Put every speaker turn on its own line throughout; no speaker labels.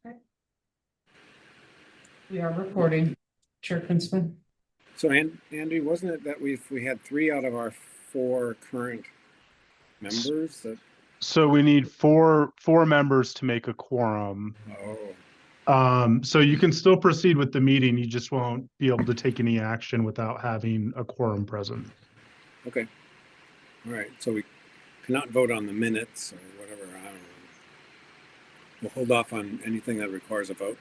Okay. We are recording, Chair Kunzman.
So, Andy, wasn't it that we had 3 out of our 4 current members that?
So we need four members to make a quorum. So you can still proceed with the meeting. You just won't be able to take any action without having a quorum present.
Okay. All right. So we cannot vote on the minutes or whatever. I don't know. We'll hold off on anything that requires a vote.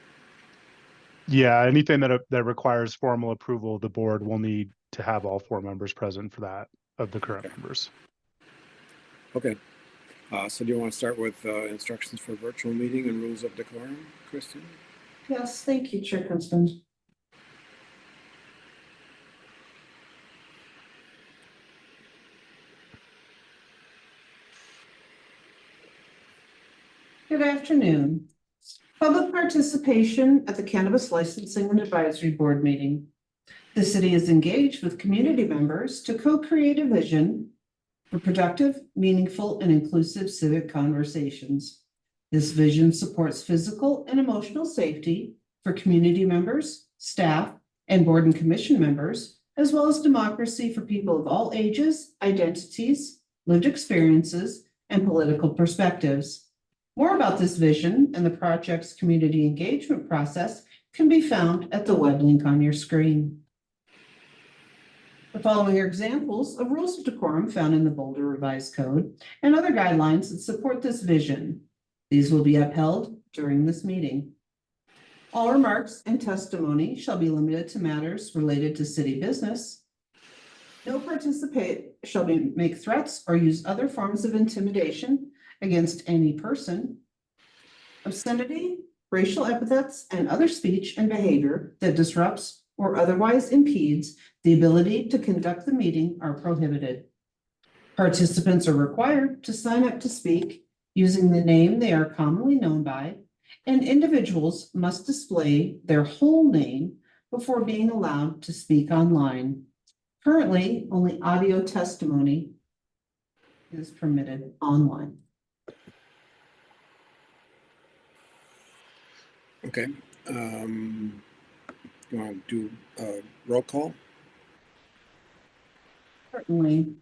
Yeah, anything that requires formal approval of the board will need to have all 4 members present for that of the current members.
Okay. So do you want to start with instructions for virtual meeting and rules of decorum, Kristen?
Yes, thank you, Chair Kunzman. Good afternoon. Public participation at the Cannabis Licensing and Advisory Board meeting. The city is engaged with community members to co-create a vision for productive, meaningful, and inclusive civic conversations. This vision supports physical and emotional safety for community members, staff, and board and commission members, as well as democracy for people of all ages, identities, lived experiences, and political perspectives. More about this vision and the project's community engagement process can be found at the web link on your screen. The following are examples of rules of decorum found in the Boulder Revised Code and other guidelines that support this vision. These will be upheld during this meeting. All remarks and testimony shall be limited to matters related to city business. No participant shall make threats or use other forms of intimidation against any person. Obscenity, racial epithets, and other speech and behavior that disrupts or otherwise impedes the ability to conduct the meeting are prohibited. Participants are required to sign up to speak using the name they are commonly known by, and individuals must display their whole name before being allowed to speak online. Currently, only audio testimony is permitted online.
Okay. You want to do a roll call?
Certainly.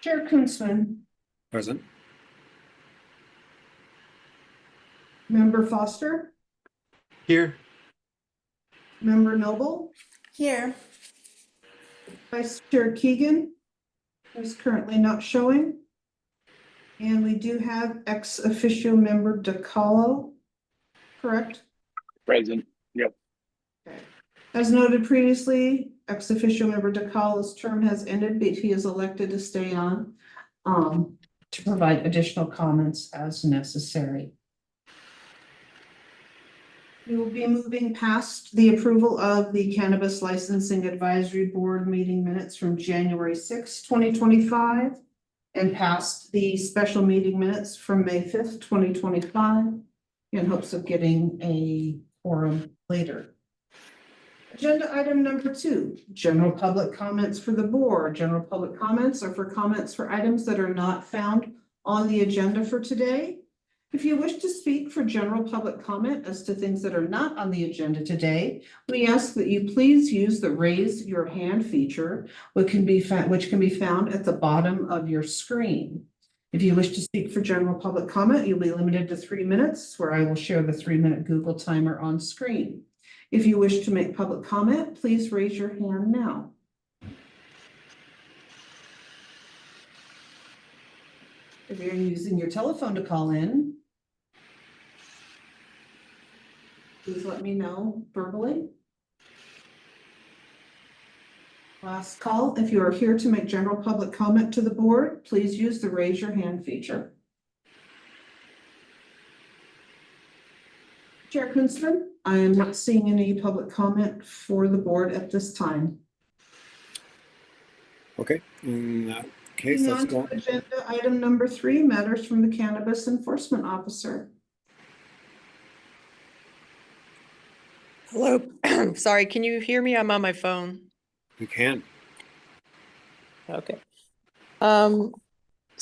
Chair Kunzman.
Present.
Member Foster.
Here.
Member Noble.
Here.
Vice Chair Keegan is currently not showing. And we do have ex officio member DiCarlo, correct?
Present. Yep.
Okay. As noted previously, ex officio member DiCarlo's term has ended, but he is elected to stay on to provide additional comments as necessary. We will be moving past the approval of the Cannabis Licensing Advisory Board meeting minutes from January 6, 2025, and past the special meeting minutes from May 5th, 2025, in hopes of getting a quorum later. Agenda item number 2, general public comments for the board. General public comments are for comments for items that are not found on the agenda for today. If you wish to speak for general public comment as to things that are not on the agenda today, we ask that you please use the raise your hand feature, which can be found at the bottom of your screen. If you wish to speak for general public comment, you'll be limited to 3 minutes, where I will share the 3-minute Google timer on screen. If you wish to make public comment, please raise your hand now. If you're using your telephone to call in, please let me know verbally. Last call, if you are here to make general public comment to the board, please use the raise your hand feature. Chair Kunzman, I am not seeing any public comment for the board at this time.
Okay. In that case, let's go.
Agenda item number 3, matters from the Cannabis Enforcement Officer.
Hello. Sorry, can you hear me? I'm on my phone.
You can.
Okay.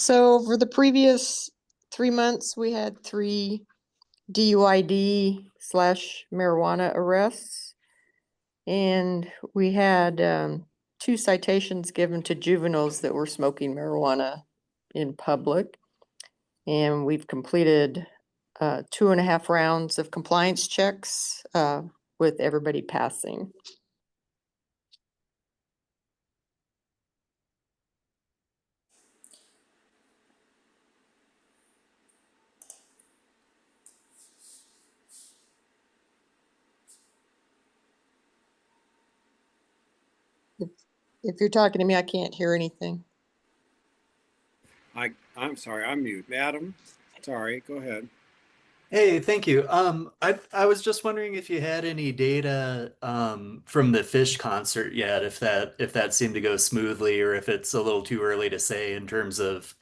So over the previous 3 months, we had 3 DUID/marijuana arrests. And we had 2 citations given to juveniles that were smoking marijuana in public. And we've completed 2.5 rounds of compliance checks with everybody passing. If you're talking to me, I can't hear anything.
I'm sorry, I'm mute. Adam, sorry, go ahead.
Hey, thank you. I was just wondering if you had any data from the Fish concert yet, if that seemed to go smoothly, or if it's a little too early to say in terms of,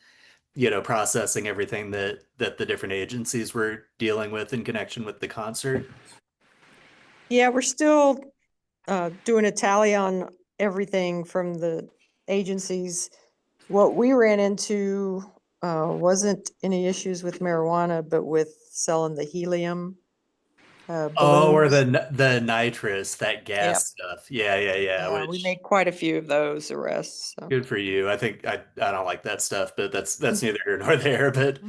processing everything that the different agencies were dealing with in connection with the concert.
Yeah, we're still doing a tally on everything from the agencies. What we ran into wasn't any issues with marijuana, but with selling the helium
Oh, or
balloons.
the nitrous, that
Yep.
gas stuff. Yeah.
Yeah, we
Which
made quite a few of those arrests. So.
good for you. I think I don't like that stuff, but that's neither here nor there. But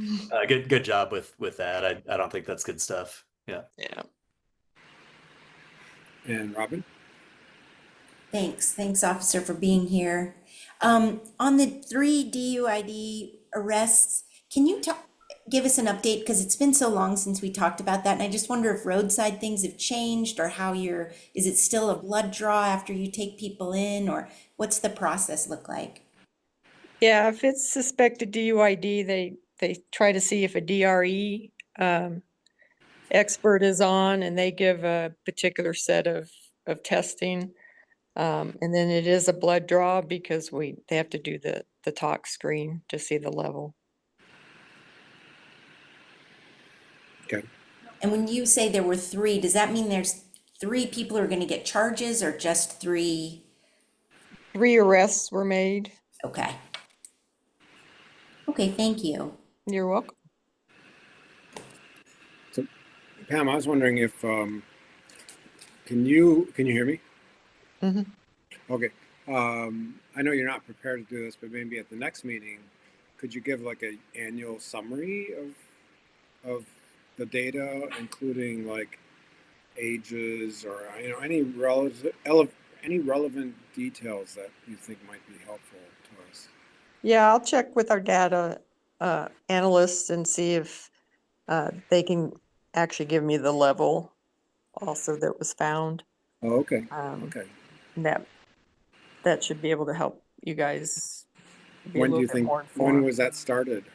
good job with that. I don't think that's good stuff. Yeah.
Yeah.
And Robin?
Thanks, officer, for being here. On the 3 DUID arrests, can you give us an update? Because it's been so long since we talked about that. And I just wonder if roadside things have changed, or how is it still a blood draw after you take people in, or what's the process look like?
Yeah, if it's suspected DUID, they try to see if a DRE expert is on, and they give a particular set of testing. And then it is a blood draw because they have to do the tox screen to see the level.
Okay.
And when you say there were 3, does that mean there's 3 people who are going to get charges, or just 3?
3 arrests were made.
Okay. Okay, thank you.
You're welcome.
So, Pam, I was wondering if can you hear me?
Mhm.
Okay. I know you're not prepared to do this, but maybe at the next meeting, could you give like an annual summary of the data, including like ages or any relevant details that you think might be helpful to us?
Yeah, I'll check with our data analysts and see if they can actually give me the level also that was found.
Oh, okay.
Um,
Okay.
that should be able to help you guys be a
When do
little
you
bit
think?
more
When
informed.
was that started?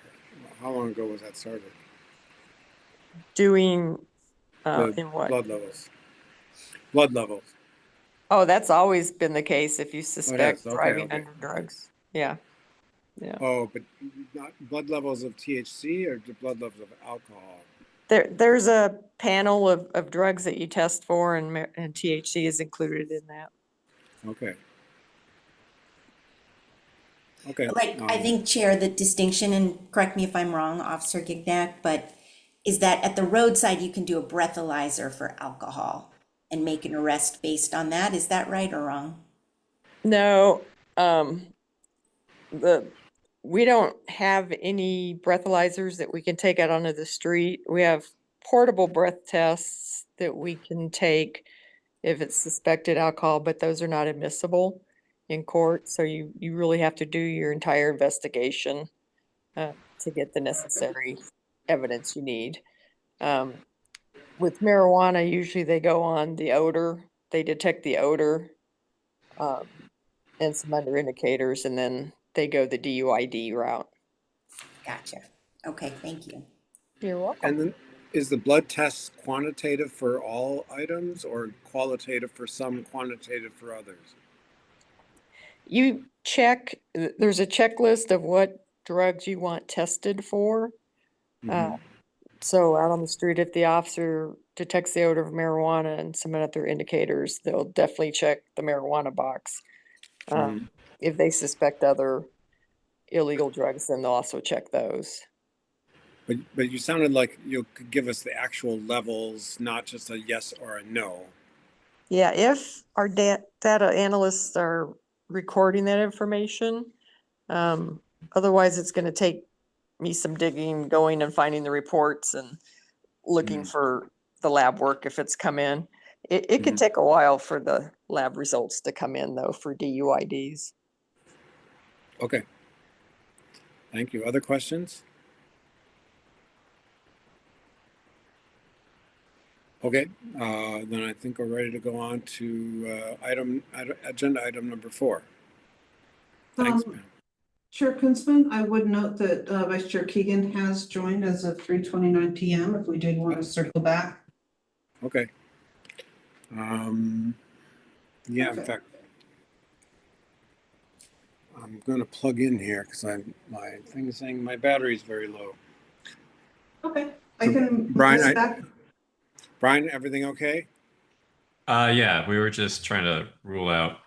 How long ago was that started?
Doing
The
in what?
blood levels. Blood levels.
Oh, that's always been the case if you
Oh, it
suspect
is. Okay.
driving
Okay.
under drugs. Yeah. Yeah.
Oh, but not blood levels of THC or the blood levels of alcohol?
There's a panel of drugs that you test for, and THC is included in that.
Okay. Okay.
Like, I think, Chair, the distinction, and correct me if I'm wrong, Officer Gignac, but is that at the roadside, you can do a breathalyzer for alcohol and make an arrest based on that. Is that right or wrong?
No, we don't have any breathalyzers that we can take out onto the street. We have portable breath tests that we can take if it's suspected alcohol, but those are not admissible in court. So you really have to do your entire investigation to get the necessary evidence you need. With marijuana, usually they go on the odor. They detect the odor and some other indicators, and then they go the DUID route.
Gotcha. Okay, thank you.
You're welcome.
And then is the blood test quantitative for all items or qualitative for some, quantitative for others?
You check, there's a checklist of what drugs you want tested for. So out on the street, if the officer detects the odor of marijuana and some other indicators, they'll definitely check the marijuana box. If they suspect other illegal drugs, then they'll also check those.
But you sounded like you could give us the actual levels, not just a yes or a no.
Yeah, if our data analysts are recording that information, otherwise it's going to take me some digging, going and finding the reports and looking for the lab work if it's come in. It could take a while for the lab results to come in though for DUIDs.
Okay. Thank you. Other questions? Okay, then I think we're ready to go on to agenda item number 4. Thanks, Pam.
Chair Kunzman, I would note that Vice Chair Keegan has joined as of 3:29 p.m. if we did want to circle back.
Okay. Yeah, in fact, I'm going to plug in here because my thing is saying my battery is very low.
Okay, I can.
Brian, everything okay?
Yeah, we were just trying to rule out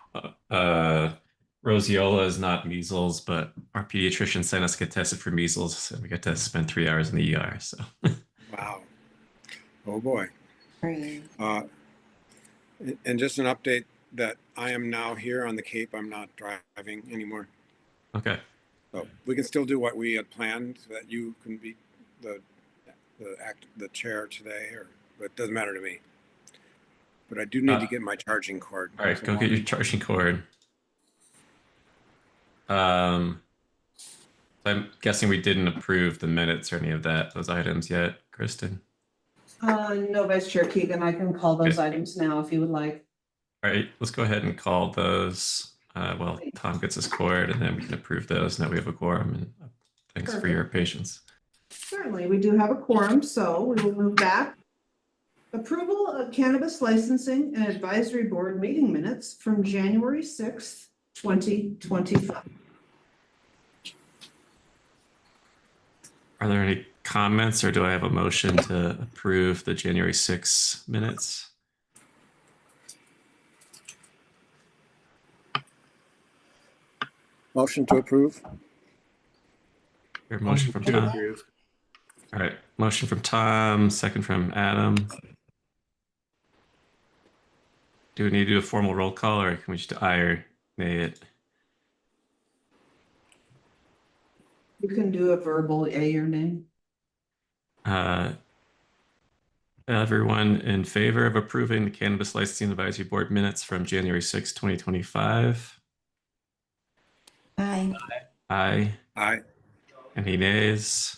roseola is not measles, but our pediatrician sent us to get tested for measles, and we got to spend 3 hours in the ER. So,
wow, oh boy.
Right.
And just an update that I am now here on the Cape. I'm not driving anymore.
okay.
So we can still do what we had planned, so that you can be the chair today, but it doesn't matter to me. But I do need to get my charging cord.
All right, go get your charging cord. I'm guessing we didn't approve the minutes or any of those items yet, Kristen.
No, Vice Chair Keegan, I can call those items now if you would like.
All right, let's go ahead and call those. Well, Tom gets his cord, and then we can approve those. Now we have a quorum, and thanks for your patience.
Certainly, we do have a quorum, so we will move back. Approval of cannabis licensing and advisory board meeting minutes from January 6th, 2025.
Are there any comments, or do I have a motion to approve the January 6 minutes?
Motion to approve.
Your motion from Tom. All right, motion from Tom, second from Adam. Do we need to do a formal roll call, or can we just aye or nay it?
You can do a verbal yea or nay.
Everyone in favor of approving the Cannabis Licensing Advisory Board minutes from January 6, 2025?
Aye.
Aye.
Aye.
Any nays?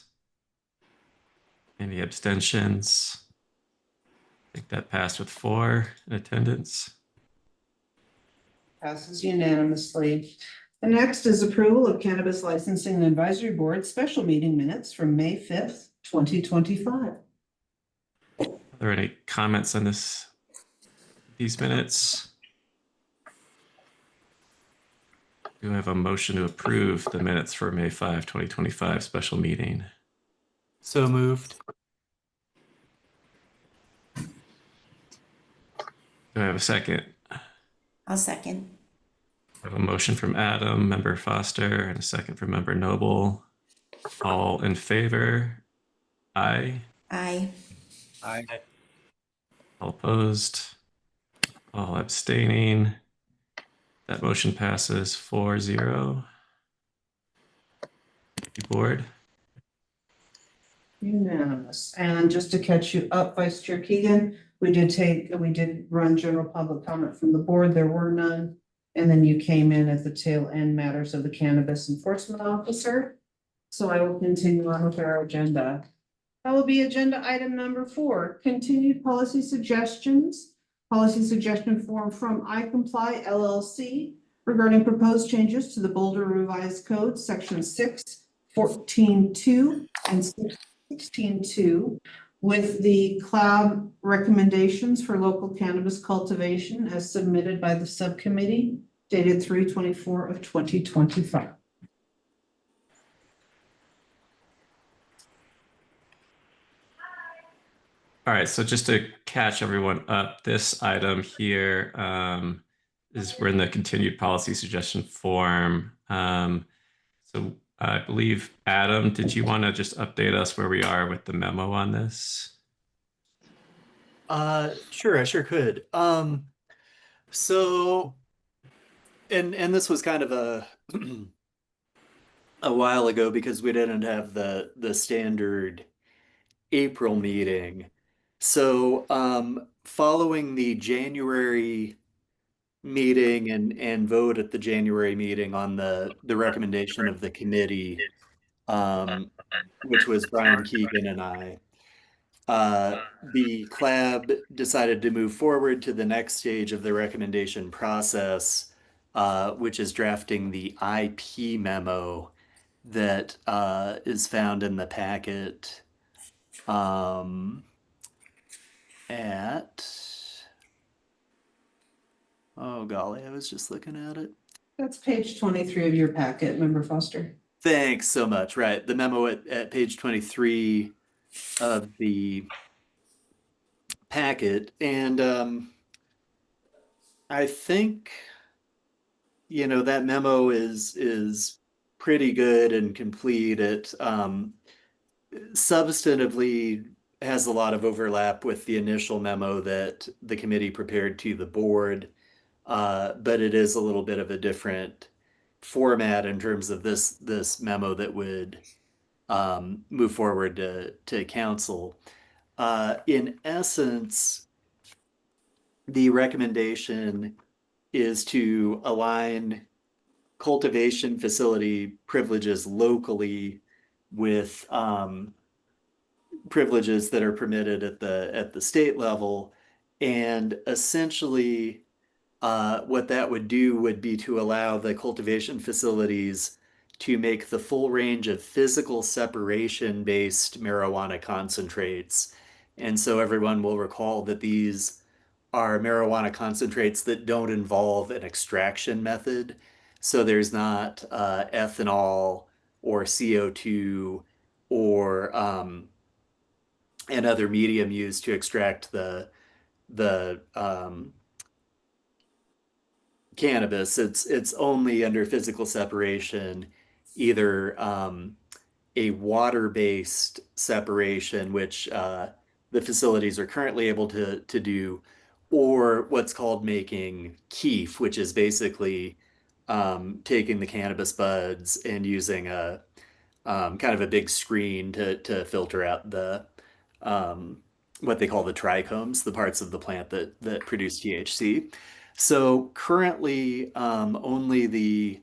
Any abstentions? I think that passed with 4 in attendance.
Passes unanimously. The next is approval of Cannabis Licensing and Advisory Board special meeting minutes from May 5th, 2025.
Are there any comments on these minutes? Do I have a motion to approve the minutes for May 5, 2025 special meeting?
So moved.
Do I have a second?
I'll second.
I have a motion from Adam, Member Foster, and a second from Member Noble. All in favor? Aye.
Aye.
Aye.
All opposed? All abstaining? That motion passes 4-0. Thank you, board.
Unanimous. And just to catch you up, Vice Chair Keegan, we did run general public comment from the board. There were none. And then you came in at the tail end matters of the cannabis enforcement officer. So I will continue on with our agenda. That will be agenda item number 4, continued policy suggestions. Policy suggestion form from iComply LLC regarding proposed changes to the Boulder Revised Code, section 6.14.2 and 6.16.2 with the CLAB recommendations for local cannabis cultivation as submitted by the subcommittee dated 3/24 of 2025.
All right, so just to catch everyone up, this item here is we're in the continued policy suggestion form. So I believe, Adam, did you want to just update us where we are with the memo on this?
Sure, I sure could. So, and this was kind of a a while ago because we didn't have the standard April meeting. So, following the January meeting and vote at the January meeting on the recommendation of the committee, um, which was Brian Keegan and I, the CLAB decided to move forward to the next stage of the recommendation process, which is drafting the IP memo that is found in the packet at, oh golly, I was just looking at it.
That's page 23 of your packet, Member Foster.
Thanks so much. Right. The memo at page 23 of the packet. And I think, that memo is pretty good and complete. It substantively has a lot of overlap with the initial memo that the committee prepared to the board, but it is a little bit of a different format in terms of this memo that would move forward to council. In essence, the recommendation is to align cultivation facility privileges locally with privileges that are permitted at the state level, and essentially what that would do would be to allow the cultivation facilities to make the full range of physical separation based marijuana concentrates. And so everyone will recall that these are marijuana concentrates that don't involve an extraction method. So there's not ethanol or CO2 or another medium used to extract the cannabis. It's only under physical separation, either a water-based separation, which the facilities are currently able to do, or what's called making keef, which is basically taking the cannabis buds and using a kind of a big screen to filter out the what they call the trichomes, the parts of the plant that produce THC. So currently, only the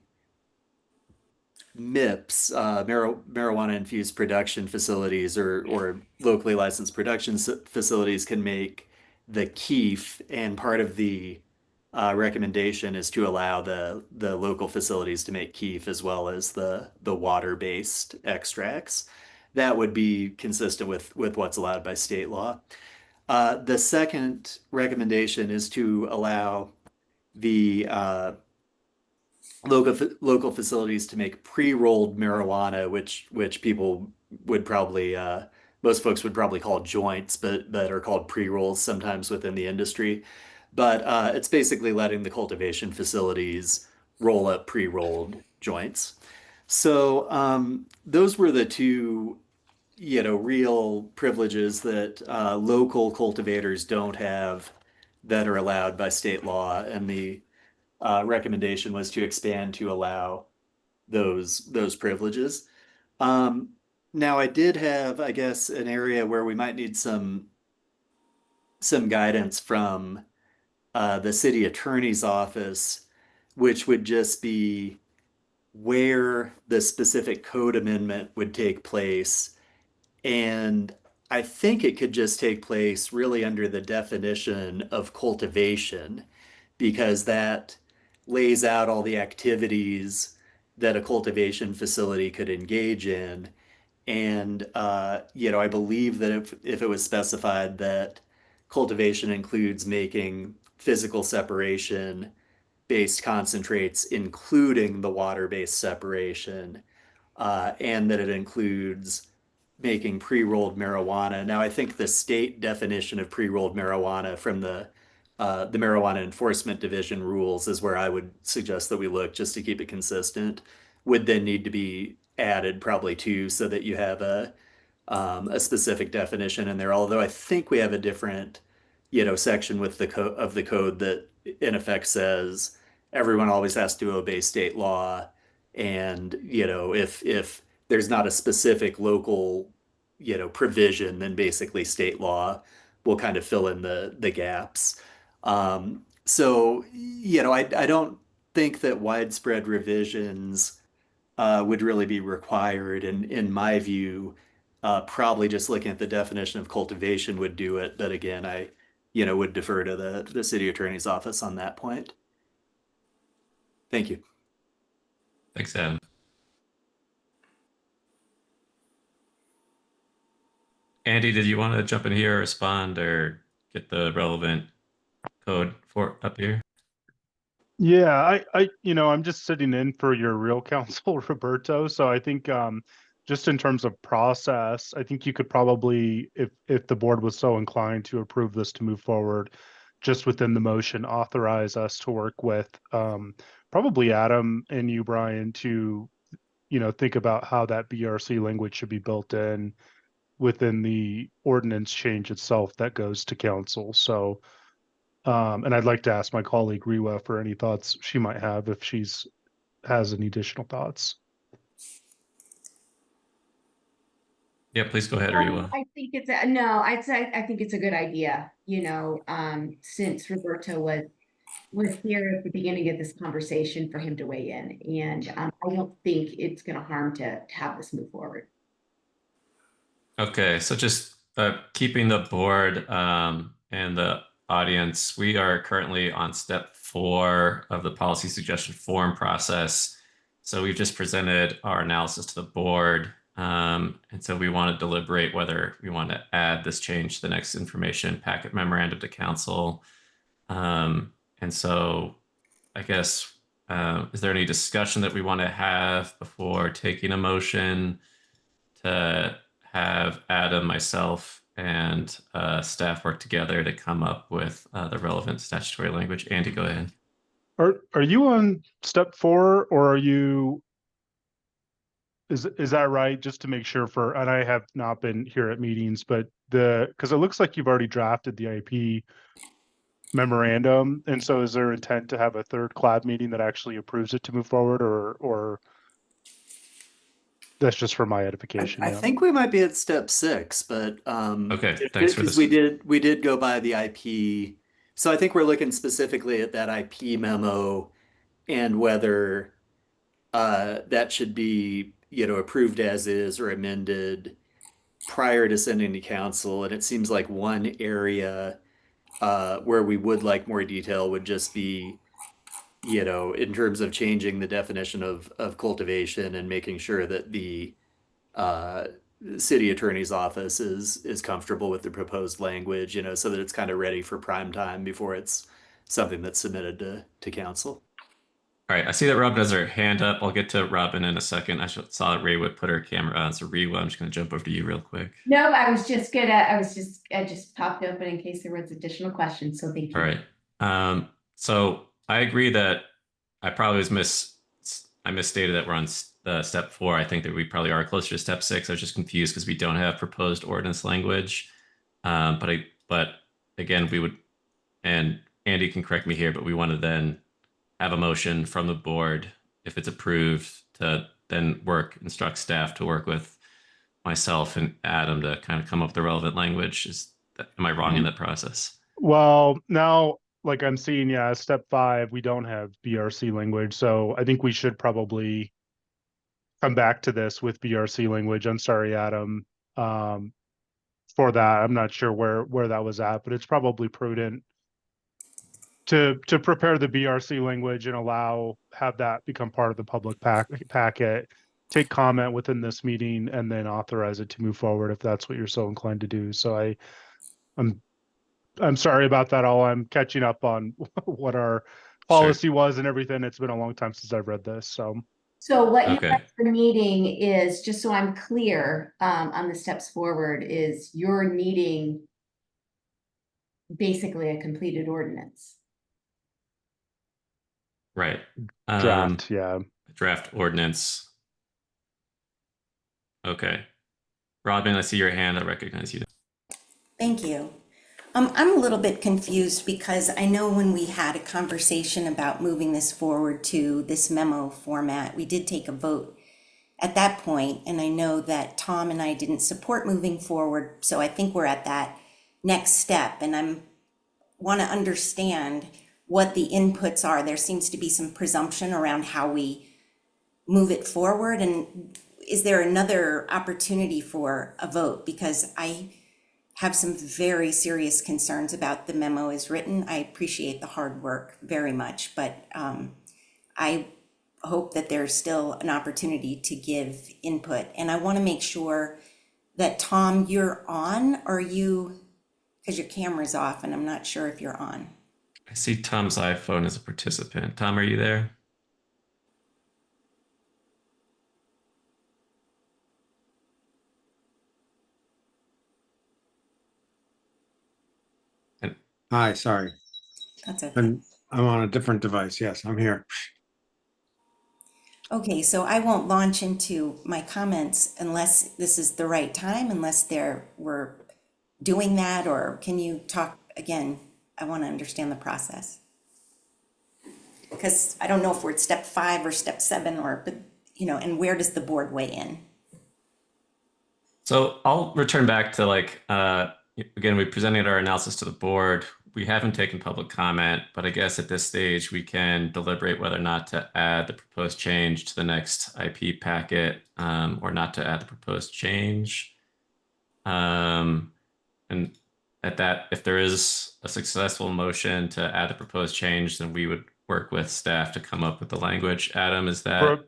MIPS, marijuana infused production facilities or locally licensed production facilities can make the keef, and part of the recommendation is to allow the local facilities to make keef as well as the water-based extracts. That would be consistent with what's allowed by state law. The second recommendation is to allow the local facilities to make pre-rolled marijuana, which people would probably most folks would probably call joints, but that are called pre-rolls sometimes within the industry. But it's basically letting the cultivation facilities roll up pre-rolled joints. So those were the two, real privileges that local cultivators don't have that are allowed by state law, and the recommendation was to expand to allow those privileges. Now I did have, I guess, an area where we might need some guidance from the city attorney's office, which would just be where the specific code amendment would take place. And I think it could just take place really under the definition of cultivation, because that lays out all the activities that a cultivation facility could engage in. And, I believe that if it was specified that cultivation includes making physical separation based concentrates, including the water-based separation, and that it includes making pre-rolled marijuana. Now, I think the state definition of pre-rolled marijuana from the Marijuana Enforcement Division rules is where I would suggest that we look, just to keep it consistent, would then need to be added probably too, so that you have a specific definition in there. Although I think we have a different, section with the code of the code that in effect says everyone always has to obey state law. And, if there's not a specific local, provision, then basically state law will kind of fill in the gaps. So, I don't think that widespread revisions would really be required. And in my view, probably just looking at the definition of cultivation would do it. But again, I, would defer to the city attorney's office on that point. Thank you.
Thanks, Adam. Andy, did you want to jump in here, respond, or get the relevant code for up here?
Yeah, I'm just sitting in for your real counsel, Roberto. So I think, just in terms of process, I think you could probably, if the board was so inclined to approve this to move forward, just within the motion, authorize us to work with, probably Adam and you, Brian, to, think about how that BRC language should be built in within the ordinance change itself that goes to council. So, and I'd like to ask my colleague Riwa for any thoughts she might have if has any additional thoughts.
Yeah, please go ahead, Riwa.
I think it's a no, I'd say I think it's a good idea, since Roberto was here at the beginning of this conversation for him to weigh in. And I don't think it's gonna harm to have this move forward.
Okay, so just keeping the board and the audience, we are currently on step 4 of the policy suggestion form process. So we've just presented our analysis to the board. And so we want to deliberate whether we want to add this change to the next information packet memorandum to council. And so I guess, is there any discussion that we want to have before taking a motion to have Adam, myself, and staff work together to come up with the relevant statutory language? Andy, go ahead.
Are you on step 4, or are you? Is that right? Just to make sure and I have not been here at meetings, but because it looks like you've already drafted the IP memorandum, and so is there intent to have a third collab meeting that actually approves it to move forward, or that's just for my edification?
I think we might be at step 6, but
okay, thanks for this.
Because we did go by the IP. So I think we're looking specifically at that IP memo and whether that should be, approved as is or amended prior to sending to council. And it seems like one area where we would like more detail would just be, in terms of changing the definition of cultivation and making sure that the city attorney's office is comfortable with the proposed language, so that it's kind of ready for prime time before it's something that's submitted to council.
All right, I see that Robin has her hand up. I'll get to Robin in a second. I saw that Ray would put her camera on, so Rewa, I'm just going to jump over to you real quick.
No, I just popped open in case there was additional questions, so thank you.
All right. So I agree that I probably I misstated that we're on step 4. I think that we probably are closer to step 6. I was just confused because we don't have proposed ordinance language. But again, we would, and Andy can correct me here, but we want to then have a motion from the board, if it's approved, to then instruct staff to work with myself and Adam to kind of come up with the relevant language. Am I wrong in that process?
Well, now, like I'm seeing, step 5, we don't have BRC language, so I think we should probably come back to this with BRC language. I'm sorry, Adam, for that. I'm not sure where that was at, but it's probably prudent to prepare the BRC language and have that become part of the public packet, take comment within this meeting, and then authorize it to move forward if that's what you're so inclined to do. So I'm sorry about that. I'm catching up on what our policy was and everything. It's been a long time since I've read this.
So what you have for the meeting is, just so I'm clear on the steps forward, is you're needing basically a completed ordinance.
Right.
Draft,
Draft ordinance. Okay. Robin, I see your hand. I recognize you.
Thank you. I'm a little bit confused because I know when we had a conversation about moving this forward to this memo format, we did take a vote at that point, and I know that Tom and I didn't support moving forward, so I think we're at that next step, and I'm want to understand what the inputs are. There seems to be some presumption around how we move it forward, and is there another opportunity for a vote? Because I have some very serious concerns about the memo as written. I appreciate the hard work very much, but I hope that there's still an opportunity to give input. And I want to make sure that, Tom, you're on, or you, because your camera's off and I'm not sure if you're on.
I see Tom's iPhone as a participant. Tom, are you there?
Hi, sorry.
That's okay.
I'm on a different device. Yes, I'm here.
Okay, so I won't launch into my comments unless this is the right time, unless we're doing that, or can you talk again? I want to understand the process. Because I don't know if we're at step 5 or step 7, or, but, and where does the board weigh in?
So I'll return back to again, we presented our analysis to the board. We haven't taken public comment, but I guess at this stage we can deliberate whether or not to add the proposed change to the next IP packet, or not to add the proposed change. And at that, if there is a successful motion to add the proposed change, then we would work with staff to come up with the language. Adam, is that?
Brooke,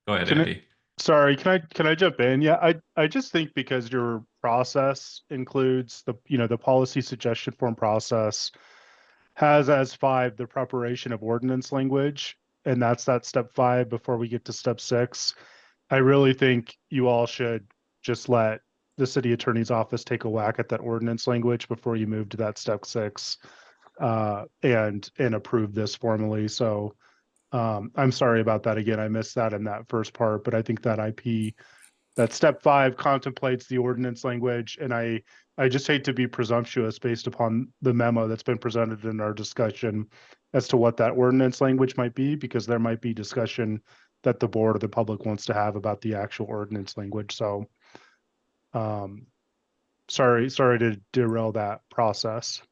Go ahead,
can I-
Andy.
Sorry, can I jump in? Yeah, I just think because your process includes the policy suggestion form process has as 5 the preparation of ordinance language, and that's that step 5 before we get to step 6. I really think you all should just let the city attorney's office take a whack at that ordinance language before you move to that step 6, and approve this formally. So I'm sorry about that again. I missed that in that first part, but I think that step 5 contemplates the ordinance language, and I just hate to be presumptuous based upon the memo that's been presented in our discussion as to what that ordinance language might be, because there might be discussion that the board or the public wants to have about the actual ordinance language. So, sorry to derail that process.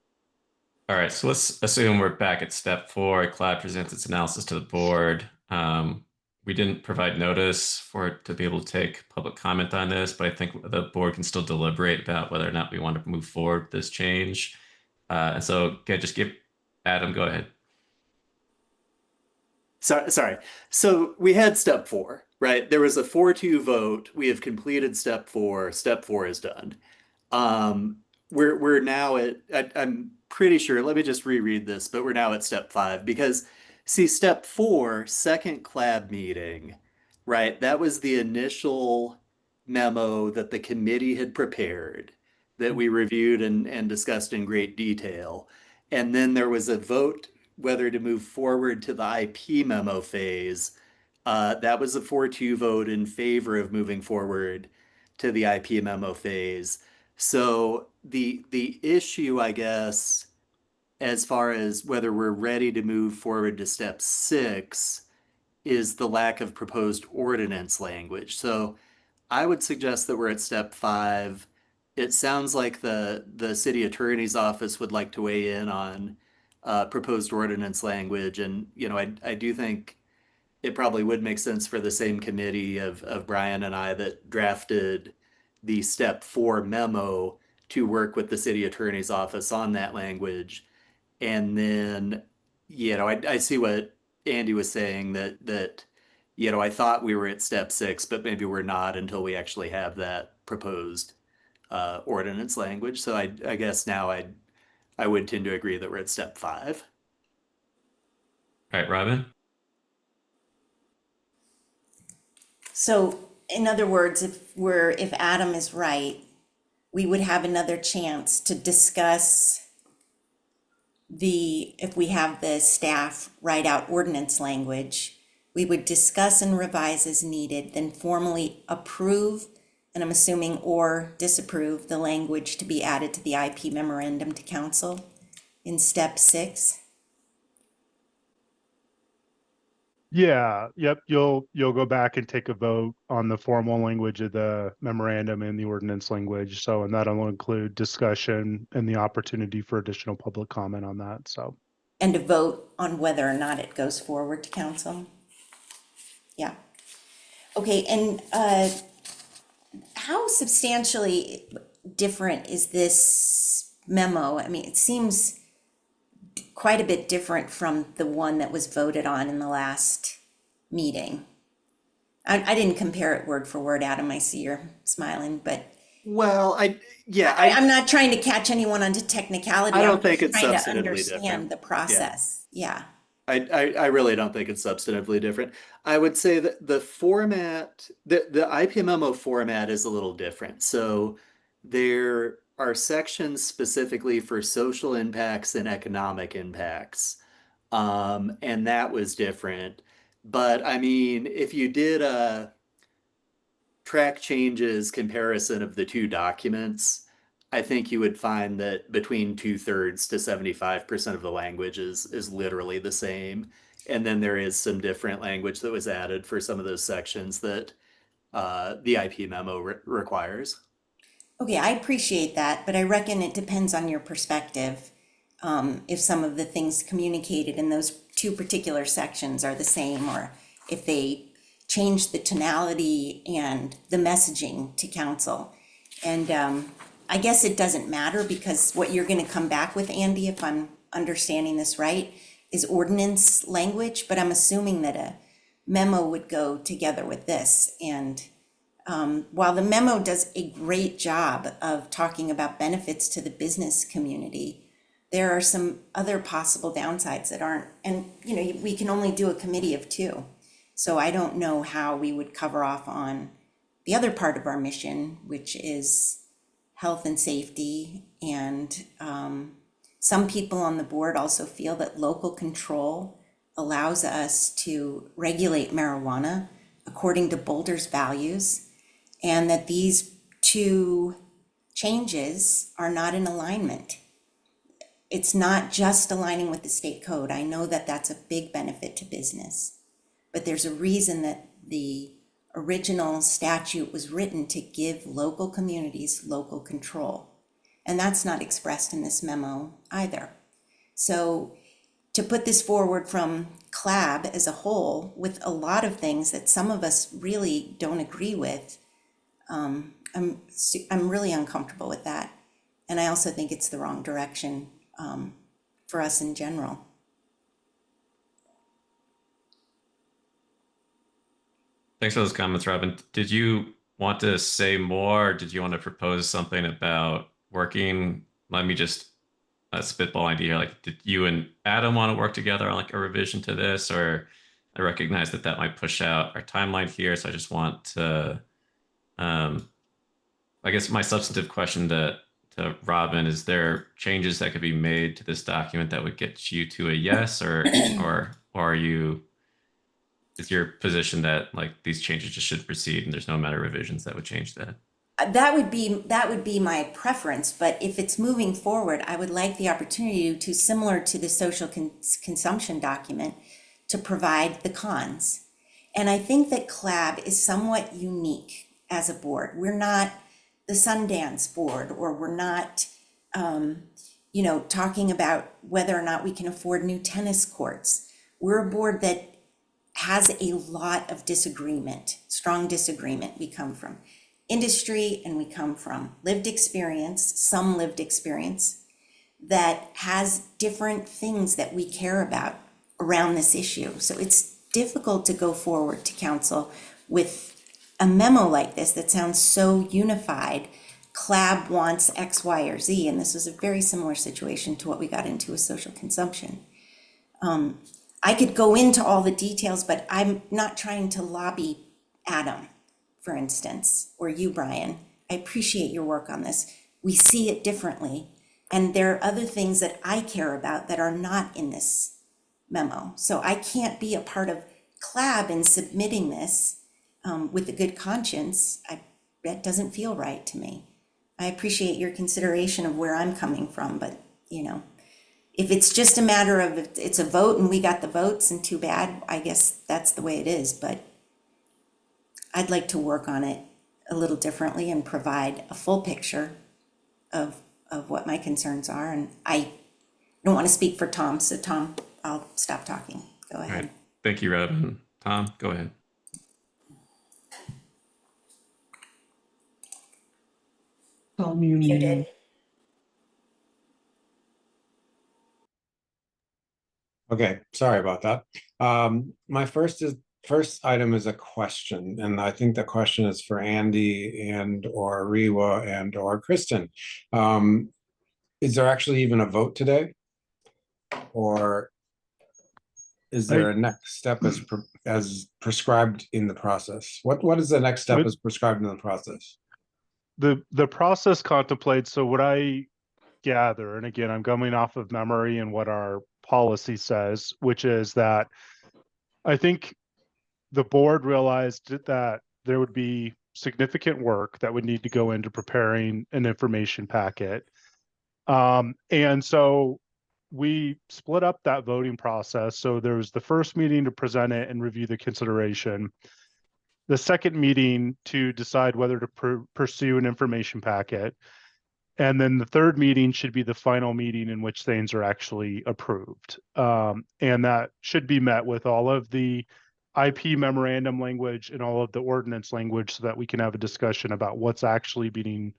All right, so let's assume we're back at step 4. CLAD presents its analysis to the board. We didn't provide notice for it to be able to take public comment on this, but I think the board can still deliberate about whether or not we want to move forward with this change. And so, again, just give Adam, go ahead.
Sorry. So we had step 4, right? There was a 4-2 vote. We have completed step 4. Step 4 is done. We're now I'm pretty sure, let me just reread this, but we're now at step 5 because see, step 4, second CLAB meeting, right? That was the initial memo that the committee had prepared that we reviewed and discussed in great detail. And then there was a vote whether to move forward to the IP memo phase. That was a 4-2 vote in favor of moving forward to the IP memo phase. So the issue, I guess, as far as whether we're ready to move forward to step 6 is the lack of proposed ordinance language. So I would suggest that we're at step 5. It sounds like the city attorney's office would like to weigh in on proposed ordinance language. And, I do think it probably would make sense for the same committee of Brian and I that drafted the step 4 memo to work with the city attorney's office on that language. And then, I see what Andy was saying that I thought we were at step 6, but maybe we're not until we actually have that proposed ordinance language. So I guess now I would tend to agree that we're at step 5.
All right, Robin.
So in other words, if Adam is right, we would have another chance to discuss if we have the staff write out ordinance language, We would discuss and revise as needed, then formally approve, and I'm assuming or disapprove the language to be added to the IP memorandum to council in step 6.
Yeah, yep, you'll go back and take a vote on the formal language of the memorandum and the ordinance language. So, and that'll include discussion and the opportunity for additional public comment on that. So,
And to vote on whether or not it goes forward to council. Yeah. Okay, and how substantially different is this memo? I mean, it seems quite a bit different from the one that was voted on in the last meeting. I didn't compare it word for word, Adam. I see you're smiling, but
Well,
I'm not trying to catch anyone onto technicality.
I don't
I'm
think
just
it's
trying to
substantively
understand
different.
the process. Yeah.
I really don't think it's substantively different. I would say that the format, the IP memo format is a little different. So there are sections specifically for social impacts and economic impacts. And that was different. But I mean, if you did a track changes comparison of the two documents, I think you would find that between 2/3 to 75% of the language is literally the same. And then there is some different language that was added for some of those sections that the IP memo requires.
Okay, I appreciate that, but I reckon it depends on your perspective. If some of the things communicated in those two particular sections are the same, or if they change the tonality and the messaging to council. And I guess it doesn't matter because what you're gonna come back with, Andy, if I'm understanding this right, is ordinance language, but I'm assuming that a memo would go together with this. And while the memo does a great job of talking about benefits to the business community, there are some other possible downsides that aren't, and you know, we can only do a committee of 2. So I don't know how we would cover off on the other part of our mission, which is health and safety. And some people on the board also feel that local control allows us to regulate marijuana according to Boulder's values, and that these two changes are not in alignment. It's not just aligning with the state code. I know that that's a big benefit to business, but there's a reason that the original statute was written to give local communities local control. And that's not expressed in this memo either. So to put this forward from CLAB as a whole with a lot of things that some of us really don't agree with, I'm really uncomfortable with that. And I also think it's the wrong direction for us in general.
Thanks for those comments, Robin. Did you want to say more? Or did you want to propose something about working? Let me just spitball idea. Like, did you and Adam want to work together on like a revision to this? Or I recognize that that might push out our timeline here. So I just want to, I guess my substantive question to Robin, is there changes that could be made to this document that would get you to a yes, or are you, is your position that like these changes just should proceed and there's no matter revisions that would change that?
That would be my preference, but if it's moving forward, I would like the opportunity to, similar to the social consumption document, to provide the cons. And I think that CLAB is somewhat unique as a board. We're not the Sundance board, or we're not, talking about whether or not we can afford new tennis courts. We're a board that has a lot of disagreement, strong disagreement. We come from industry and we come from lived experience, some lived experience that has different things that we care about around this issue. So it's difficult to go forward to council with a memo like this that sounds so unified. CLAB wants X, Y, or Z, and this was a very similar situation to what we got into with social consumption. I could go into all the details, but I'm not trying to lobby Adam, for instance, or you, Brian. I appreciate your work on this. We see it differently, and there are other things that I care about that are not in this memo. So I can't be a part of CLAB in submitting this with a good conscience, that doesn't feel right to me. I appreciate your consideration of where I'm coming from, but you know, if it's just a matter of if it's a vote and we got the votes and too bad, I guess that's the way it is, but I'd like to work on it a little differently and provide a full picture of what my concerns are. And I don't want to speak for Tom, so Tom, I'll stop talking. Go
All
ahead.
right. Thank you, Robin. Tom, go ahead.
Tom, you
Muted.
Okay, sorry about that. My first item is a question, and I think the question is for Andy and or Rewa and or Kristen. Is there actually even a vote today? Or is there a next step as prescribed in the process? What is the next step as prescribed in the process?
The process contemplates, so what I gather, and again, I'm going off of memory and what our policy says, which is that I think the board realized that there would be significant work that would need to go into preparing an information packet. And so we split up that voting process. So there was the first meeting to present it and review the consideration, the second meeting to decide whether to pursue an information packet, and then the third meeting should be the final meeting in which things are actually approved. And that should be met with all of the IP memorandum language and all of the ordinance language so that we can have a discussion about what's actually being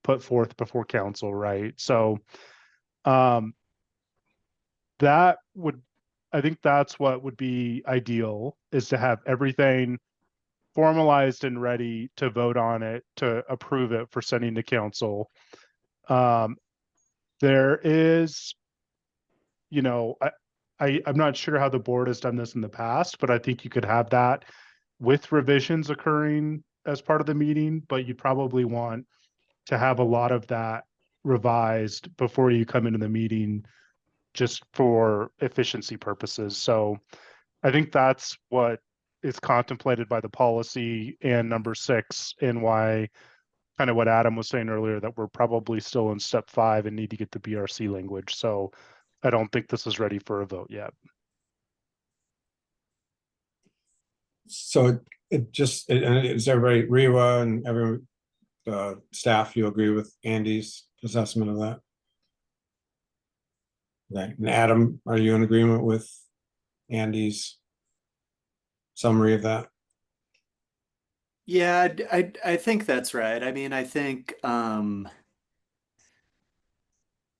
put forth before council, right? So that would, I think that's what would be ideal, is to have everything formalized and ready to vote on it, to approve it for sending to council. There is, you know, I'm not sure how the board has done this in the past, but I think you could have that with revisions occurring as part of the meeting, but you probably want to have a lot of that revised before you come into the meeting, just for efficiency purposes. So I think that's what is contemplated by the policy and number 6, and why kind of what Adam was saying earlier, that we're probably still in step 5 and need to get the BRC language. So I don't think this is ready for a vote yet.
So is everybody, Rewa and every staff, you agree with Andy's assessment of that? Okay. And Adam, are you in agreement with Andy's summary of that?
Yeah, I think that's right. I mean, I think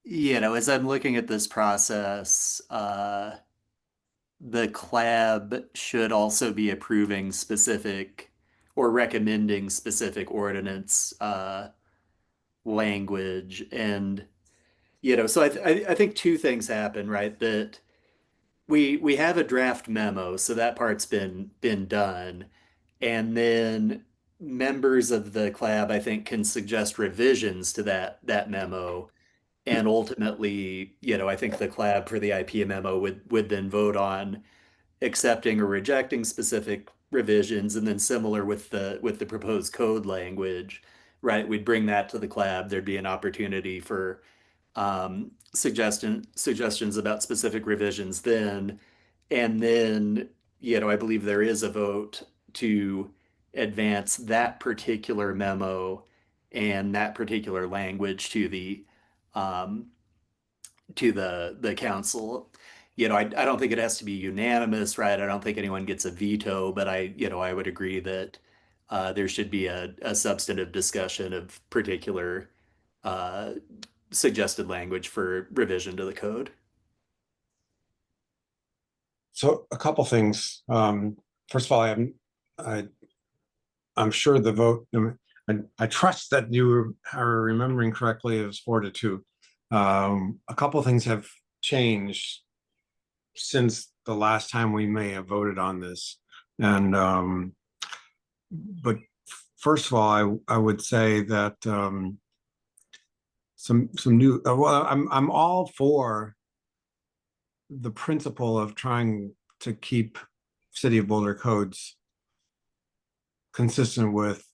you know, as I'm looking at this process, the CLAB should also be approving specific or recommending specific ordinance language. And you know, so I think two things happen, right? That we have a draft memo, so that part's been done. And then members of the CLAB, I think, can suggest revisions to that memo. And ultimately, you know, I think the CLAB for the IP memo would then vote on accepting or rejecting specific revisions, and then similar with the proposed code language, right? We'd bring that to the CLAB. There'd be an opportunity for suggestions about specific revisions then, and then, you know, I believe there is a vote to advance that particular memo and that particular language um, to the council. You know, I don't think it has to be unanimous, right? I don't think anyone gets a veto, but you know, I would agree that there should be a substantive discussion of particular uh, suggested language for revision to the code.
So a couple things. First of all, I'm sure the vote, I trust that you are remembering correctly. It was 4-2. A couple things have changed since the last time we may have voted on this. And but first of all, I would say that some new, well, I'm all for the principle of trying to keep City of Boulder codes consistent with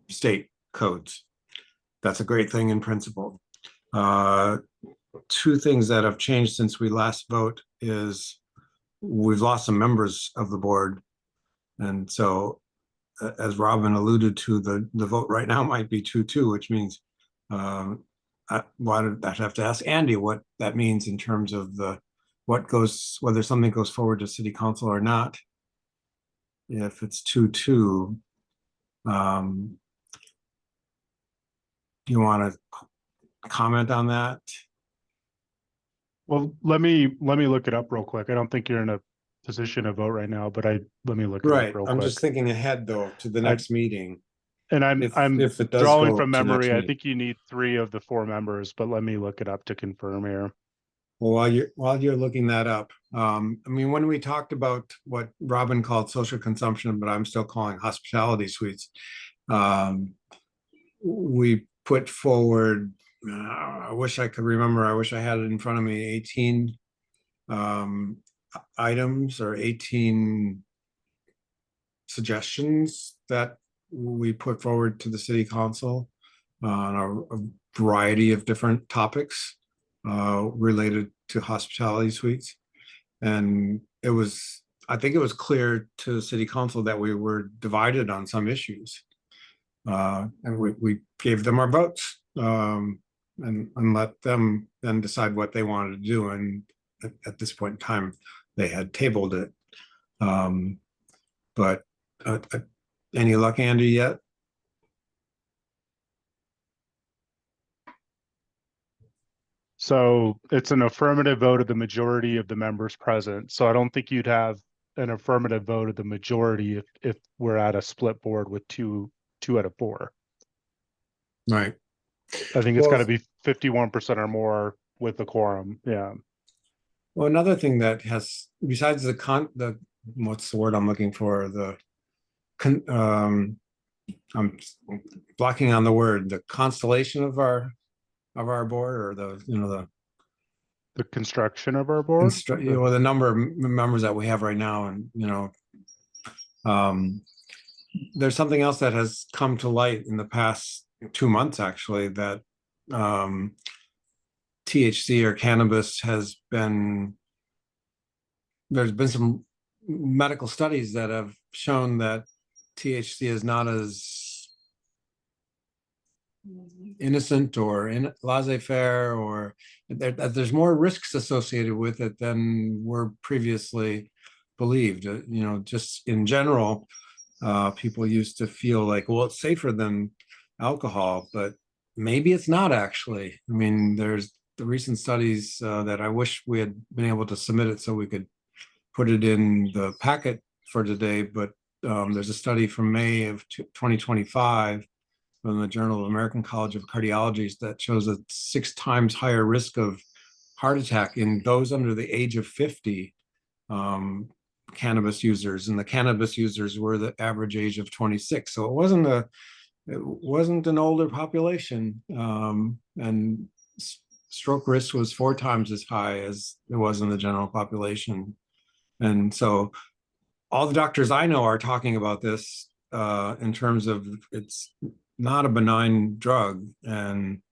state codes. That's a great thing in principle. Two things that have changed since we last vote is we've lost some members of the board. And so as Robin alluded to, the vote right now might be 2-2, which means I'd have to ask Andy what that means in terms of whether something goes forward to city council or not. If it's 2-2, do you want to comment on that?
Well, let me look it up real quick. I don't think you're in a position to vote right now, but let me look it up real
I'm
quick.
just thinking ahead though to the next meeting.
And I'm
If it does
drawing
go
from
to next
memory. I
meeting.
think you need 3 of the 4 members, but let me look it up to confirm here.
Well, while you're looking that up, I mean, when we talked about what Robin called social consumption, but I'm still calling hospitality suites, we put forward, I wish I could remember, I wish I had it in front of me, 18 items or 18 suggestions that we put forward to the city council on a variety of different topics related to hospitality suites. And I think it was clear to the city council that we were divided on some issues. And we gave them our votes and let them then decide what they wanted to do. And at this point in time, they had tabled it. But any luck, Andy, yet?
So it's an affirmative vote of the majority of the members present. So I don't think you'd have an affirmative vote of the majority if we're at a split board with 2 out of 4.
Right.
I think it's got to be 51% or more with the quorum. Yeah.
Well, another thing that has, besides the what's the word I'm looking for? I'm blocking on the word, the constellation of our board, or
The construction of our board.
the number of members that we have right now, and there's something else that has come to light in the past 2 months, actually, that THC or cannabis there's been some medical studies that have shown that THC is not as innocent or laissez-faire, or there's more risks associated with it than were previously believed. Just in general, people used to feel like, well, it's safer than alcohol, but maybe it's not actually. I mean, there's the recent studies that I wish we had been able to submit it so we could put it in the packet for today, but there's a study from May of 2025 from the Journal of American College of Cardiology that shows a 6 times higher risk of heart attack in those under the age of 50 cannabis users, and the cannabis users were the average age of 26. So it wasn't an older population, and stroke risk was 4 times as high as it was in the general population. And so all the doctors I know are talking about this in terms of it's not a benign drug, and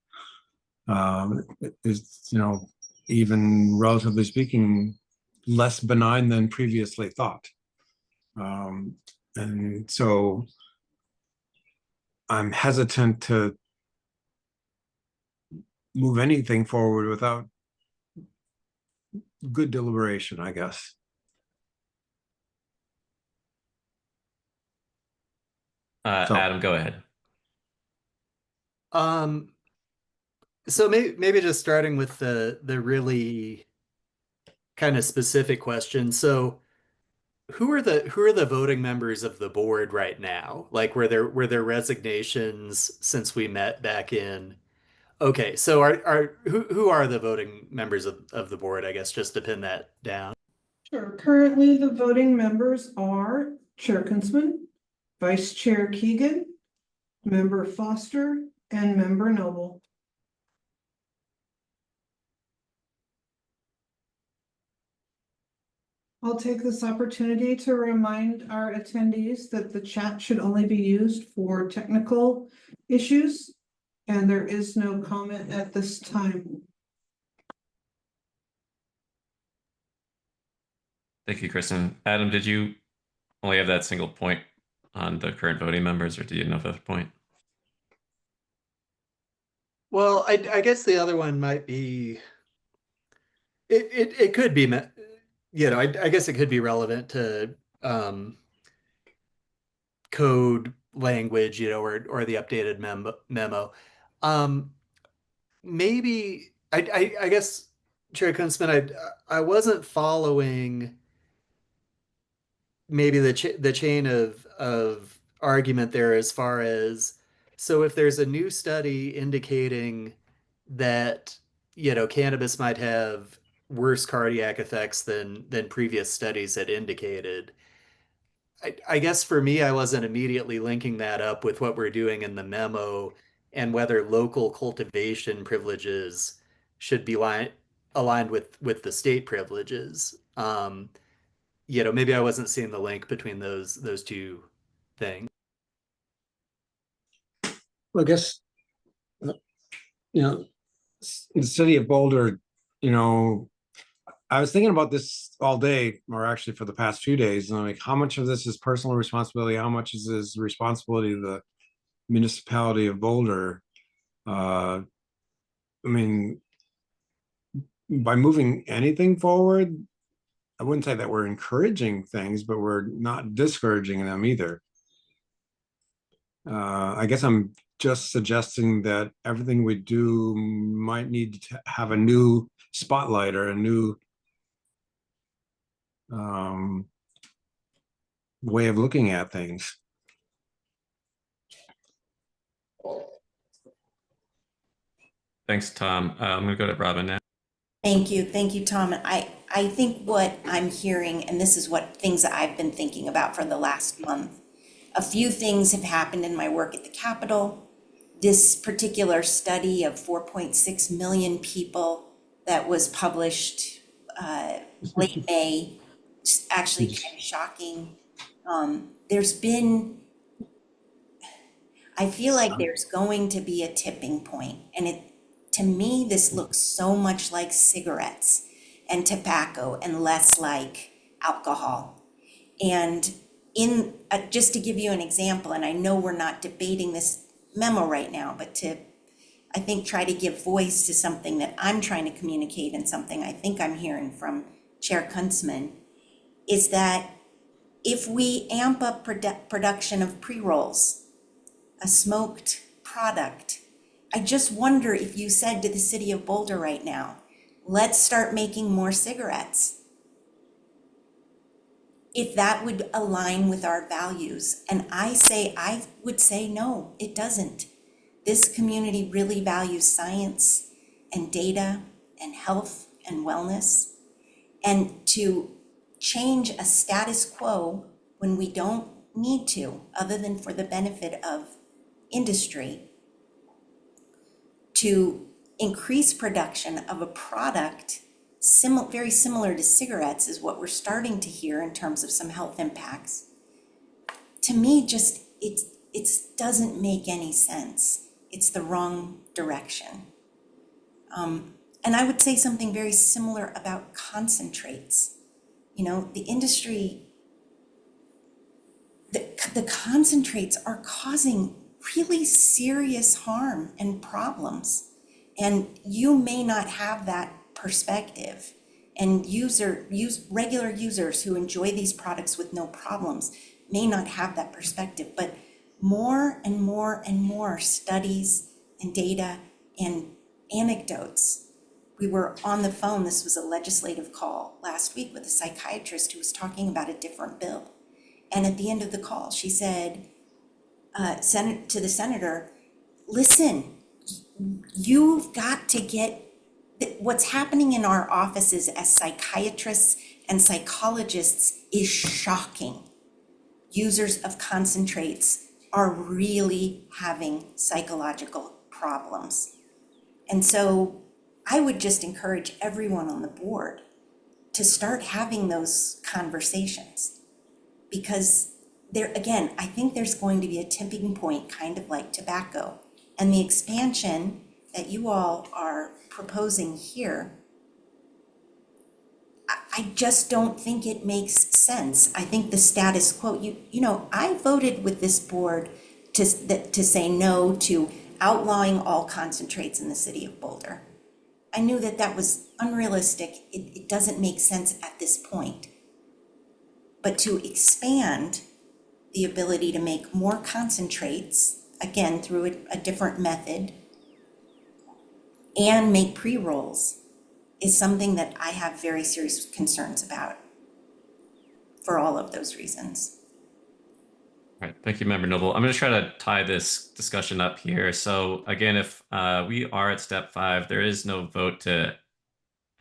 it is, even relatively speaking, less benign than previously thought. And so I'm hesitant to move anything forward without good deliberation, I guess.
Adam, go ahead.
So maybe just starting with the really kind of specific question. So who are the voting members of the board right now? Like, were there resignations since we met back in? Okay, so who are the voting members of the board? I guess just to pin that down.
Sure. Currently, the voting members are Chair Kunzman, Vice Chair Keegan, Member Foster, and Member Noble. I'll take this opportunity to remind our attendees that the chat should only be used for technical issues, and there is no comment at this time.
Thank you, Kristen. Adam, did you only have that single point on the current voting members, or do you have another point?
Well, I guess the other one might be, it could be, I guess it could be relevant to code language, or the updated memo. Um, Maybe I guess, Chair Kunstman, I wasn't following maybe the chain of argument there, as far as, so if there's a new study indicating that cannabis might have worse cardiac effects than previous studies had indicated. I guess for me, I wasn't immediately linking that up with what we're doing in the memo, and whether local cultivation privileges should be aligned with the state privileges. Maybe I wasn't seeing the link between those two things.
Well, I guess, in the city of Boulder, I was thinking about this all day, or actually for the past few days, and I'm like, how much of this is personal responsibility? How much is this responsibility of the municipality of Boulder? I mean, by moving anything forward, I wouldn't say that we're encouraging things, but we're not discouraging them either. I guess I'm just suggesting that everything we do might need to have a new spotlight, or a new way of looking at things.
Thanks, Tom. I'm going to go to Robin now.
Thank you, Tom. I think what I'm hearing, and this is what things that I've been thinking about for the last month, a few things have happened in my work at the Capitol. This particular study of 4.6 million people that was published late May, actually kind of shocking. I feel like there's going to be a tipping point, and to me, this looks so much like cigarettes and tobacco and less like alcohol. And just to give you an example, and I know we're not debating this memo right now, but I think, try to give voice to something that I'm trying to communicate, and something I think I'm hearing from Chair Kuntzman, is that if we amp up production of pre-rolls, a smoked product, I just wonder if you said to the city of Boulder right now, let's start making more cigarettes, if that would align with our values. And I would say, no, it doesn't. This community really values science and data and health and wellness. And to change a status quo when we don't need to, other than for the benefit of industry, to increase production of a product very similar to cigarettes, is what we're starting to hear in terms of some health impacts. To me, just it doesn't make any sense. It's the wrong direction. And I would say something very similar about concentrates. The industry, the concentrates are causing really serious harm and problems. And you may not have that perspective. And regular users who enjoy these products with no problems may not have that perspective. But more and more and more studies and data and anecdotes. We were on the phone, this was a legislative call last week, with a psychiatrist who was talking about a different bill. And at the end of the call, she said to the senator, listen, you've got to get what's happening in our offices as psychiatrists and psychologists is shocking. Users of concentrates are really having psychological problems. And so I would just encourage everyone on the board to start having those conversations. Because there, again, I think there's going to be a tipping point, kind of like tobacco. And the expansion that you all are proposing here, I just don't think it makes sense. I think the status quo, you know, I voted with this board to say no to outlawing all concentrates in the city of Boulder. I knew that that was unrealistic. It doesn't make sense at this point. But to expand the ability to make more concentrates, again, through a different method, and make pre-rolls is something that I have very serious concerns about for all of those reasons.
All right, thank you, Member Noble. I'm going to try to tie this discussion up here. So again, if we are at step 5, there is no vote to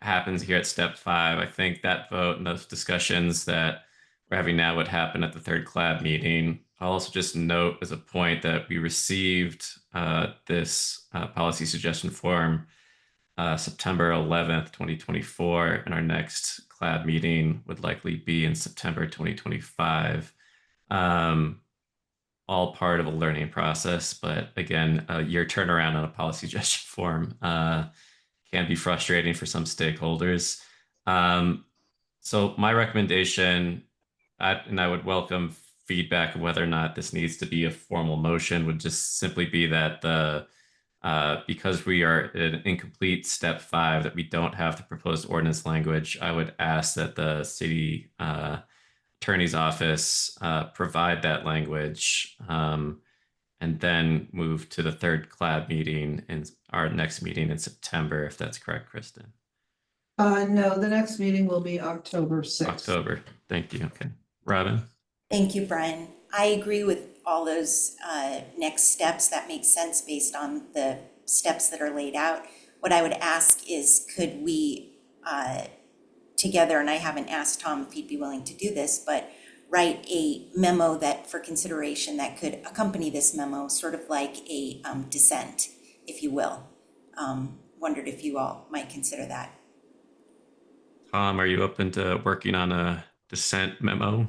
happens here at step 5. I think that vote and those discussions that we're having now would happen at the 3rd CLAB meeting. I'll also just note as a point that we received this policy suggestion form September 11th, 2024, and our next CLAB meeting would likely be in September 2025. All part of a learning process, but again, your turnaround on a policy suggestion form can be frustrating for some stakeholders. So my recommendation, and I would welcome feedback of whether or not this needs to be a formal motion, would just simply be that because we are at an incomplete step 5, that we don't have the proposed ordinance language, I would ask that the city attorney's office provide that language, and then move to the 3rd CLAB meeting and our next meeting in September, if that's correct, Kristen.
No, the next meeting will be October 6th.
October. Thank you. Okay. Robin?
Thank you, Brian. I agree with all those next steps. That makes sense based on the steps that are laid out. What I would ask is, could we together, and I haven't asked Tom if he'd be willing to do this, but write a memo that for consideration that could accompany this memo, sort of like a dissent, if you will. Wondered if you all might consider that.
Tom, are you open to working on a dissent memo?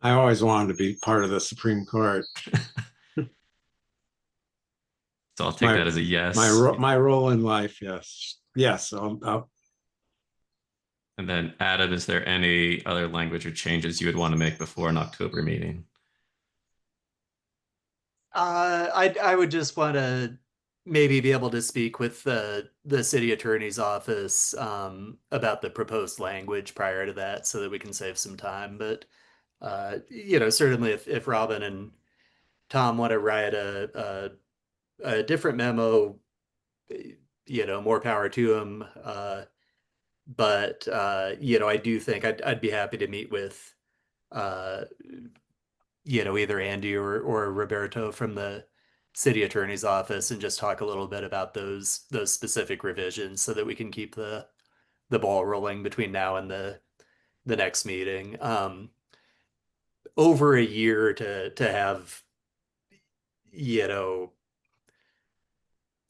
I always wanted to be part of the Supreme Court.
So I'll take that as a yes.
My role in life, yes. Yes.
And then Adam, is there any other language or changes you would want to make before an October meeting?
I would just want to maybe be able to speak with the city attorney's office about the proposed language prior to that, so that we can save some time. But you know, certainly if Robin and Tom want to write a different memo, you know, more power to them. But you know, I do think I'd be happy to meet with you know, either Andy or Roberto from the city attorney's office and just talk a little bit about those specific revisions, so that we can keep the ball rolling between now and the next meeting. Over a year to have, you know,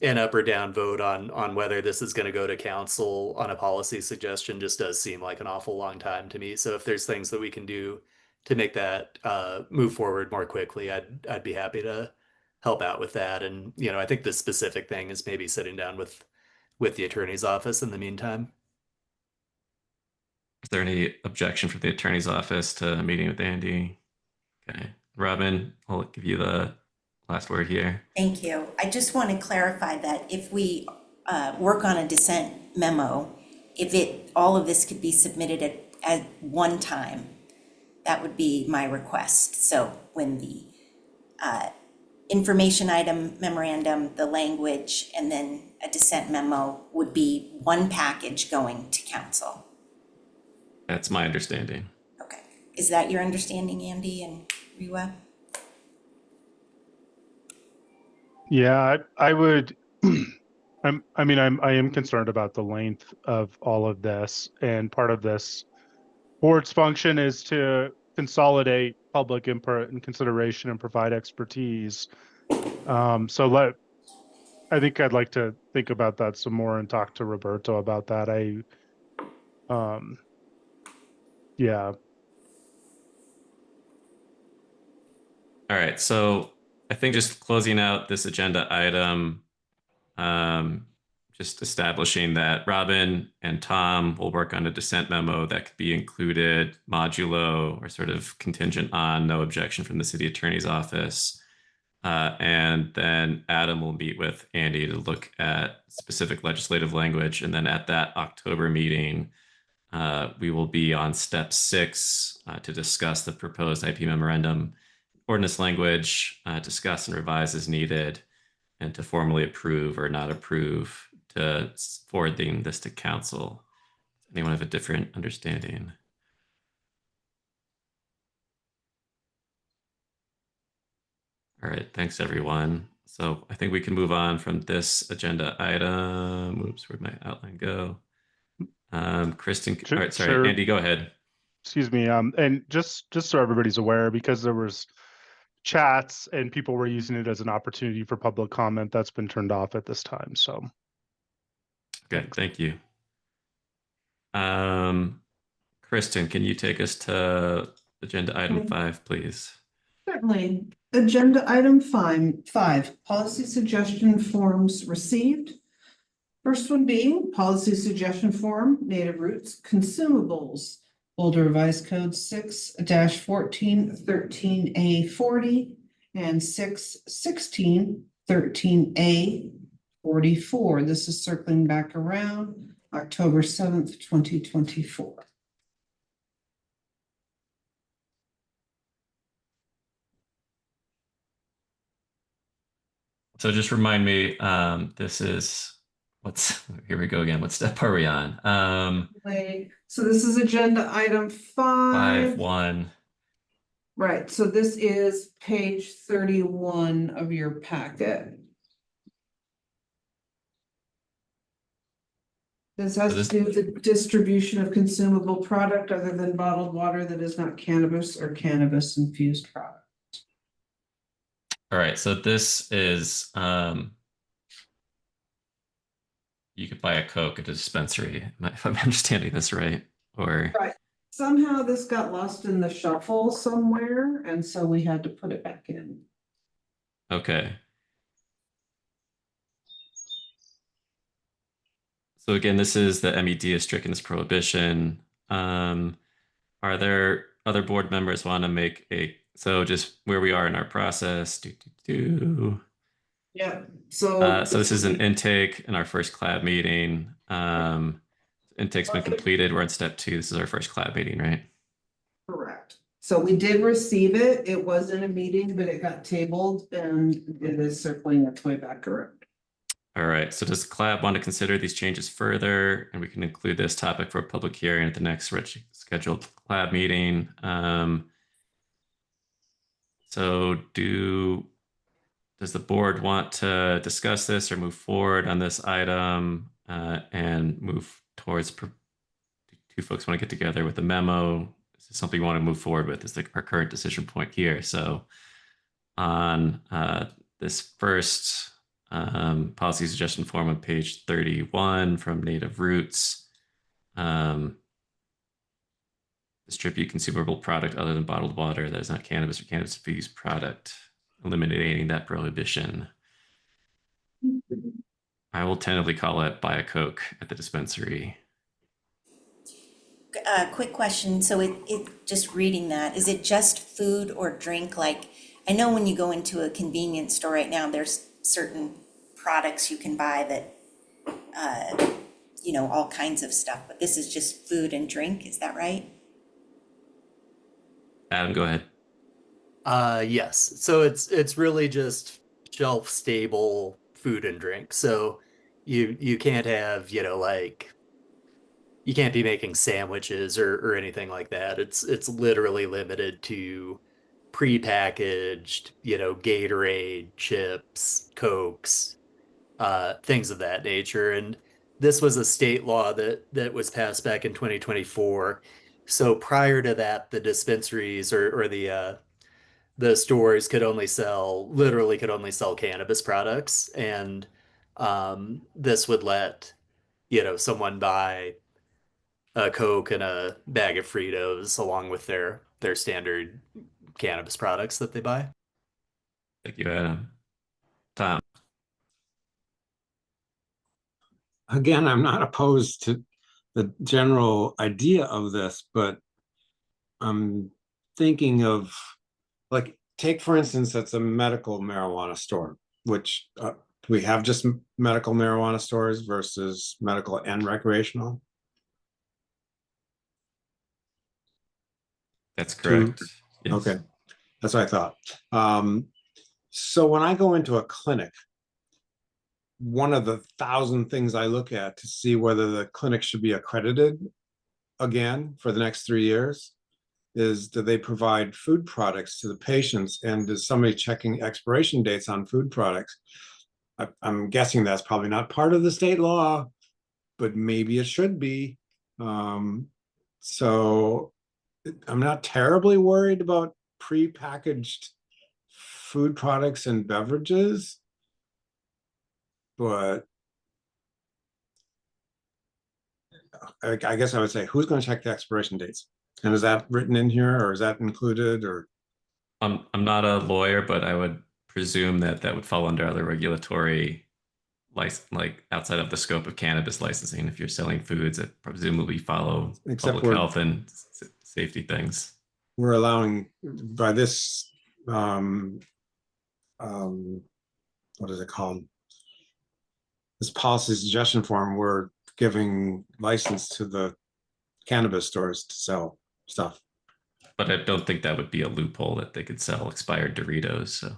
an up or down vote on whether this is going to go to council on a policy suggestion just does seem like an awful long time to me. So if there's things that we can do to make that move forward more quickly, I'd be happy to help out with that. And you know, I think the specific thing is maybe sitting down with the attorney's office in the meantime.
Is there any objection from the attorney's office to a meeting with Andy? Okay. Robin, I'll give you the last word here.
Thank you. I just want to clarify that if we work on a dissent memo, all of this could be submitted at one time, that would be my request. So when the information item memorandum, the language, and then a dissent memo would be one package going to council.
That's my understanding.
Okay. Is that your understanding, Andy and Riwa?
Yeah, I would. I am concerned about the length of all of this, and part of this board's function is to consolidate public input and consideration and provide expertise. I think I'd like to think about that some more and talk to Roberto about that. Um, yeah,
All right, so I think just closing out this agenda item, um, just establishing that Robin and Tom will work on a dissent memo that could be included modulo or sort of contingent on no objection from the city attorney's office. And then Adam will meet with Andy to look at specific legislative language. And then at that October meeting, we will be on step 6 to discuss the proposed IP memorandum ordinance language, discuss and revise as needed, and to formally approve or not approve to forwarding this to council. Anyone have a different understanding? All right, thanks everyone. So I think we can move on from this agenda item. Oops, where'd my outline go? Kristen, all right, sorry,
sure.
Andy, go ahead.
Excuse me. And just so everybody's aware, because there was chats and people were using it as an opportunity for public comment, that's been turned off at this time. So,
Okay, thank you. Kristen, can you take us to agenda item 5, please?
Certainly. Agenda item five, policy suggestion forms received. First one being policy suggestion form, native roots, consumables. Boulder Revised Code 6-1413A40 and 6-1613A44. This is circling back around October 7th, 2024.
So just remind me, this is here we go again. What step are we on?
So this is agenda item 5.
5.1.
Right, so this is page 31 of your packet. This has to do with the distribution of consumable product other than bottled water that is not cannabis or cannabis infused product.
All right, so this is you could buy a Coke at a dispensary, if I'm understanding this right, or
Right. Somehow this got lost in the shuffle somewhere, and so we had to put it back in.
okay. So again, this is the MED is stricken as prohibition. Are there other board members want to make so just where we are in our process?
Yeah, so.
So this is an intake in our first collab meeting. Intake's been completed. We're on step 2. This is our first collab meeting, right?
Correct. So we did receive it. It was in a meeting, but it got tabled and it is circling its way back around.
All right. So does the collab want to consider these changes further? And we can include this topic for a public hearing at the next scheduled collab meeting. So does the board want to discuss this or move forward on this item and move towards? Do two folks want to get together with a memo? Is this something you want to move forward with? Is our current decision point here? So on this first policy suggestion form on page 31 from Native Roots, distribute consumable product other than bottled water that is not cannabis or cannabis infused product, eliminating that prohibition. I will tentatively call it buy a Coke at the dispensary.
Quick question. So it just reading that, is it just food or drink? Like, I know when you go into a convenience store right now, there's certain products you can buy that, all kinds of stuff, but this is just food and drink. Is that right?
Adam, go ahead.
Yes. So it's really just shelf stable food and drink. So you can't have, like you can't be making sandwiches or anything like that. It's literally limited to prepackaged, Gatorade, chips, Cokes, things of that nature. And this was a state law that was passed back in 2024. So prior to that, the dispensaries or the stores literally could only sell cannabis products, and this would let someone buy a Coke and a bag of Fritos along with their standard cannabis products that they buy.
Thank you, Adam. Tom.
Again, I'm not opposed to the general idea of this, but I'm thinking of, like, take for instance, it's a medical marijuana store, which we have just medical marijuana stores versus medical and recreational.
That's correct. Yes.
Okay, that's what I thought. So when I go into a clinic, one of the 1,000 things I look at to see whether the clinic should be accredited again for the next 3 years is, do they provide food products to the patients, and is somebody checking expiration dates on food products? I'm guessing that's probably not part of the state law, but maybe it should be. So I'm not terribly worried about prepackaged food products and beverages, but I guess I would say, who's going to check the expiration dates? And is that written in here, or is that included, or?
I'm not a lawyer, but I would presume that that would fall under other regulatory license, like outside of the scope of cannabis licensing. If you're selling foods that presumably follow
Except
public health and safety things.
We're allowing by this, what is it called? This policy suggestion form, we're giving license to the cannabis stores to sell stuff.
But I don't think that would be a loophole that they could sell expired Doritos. So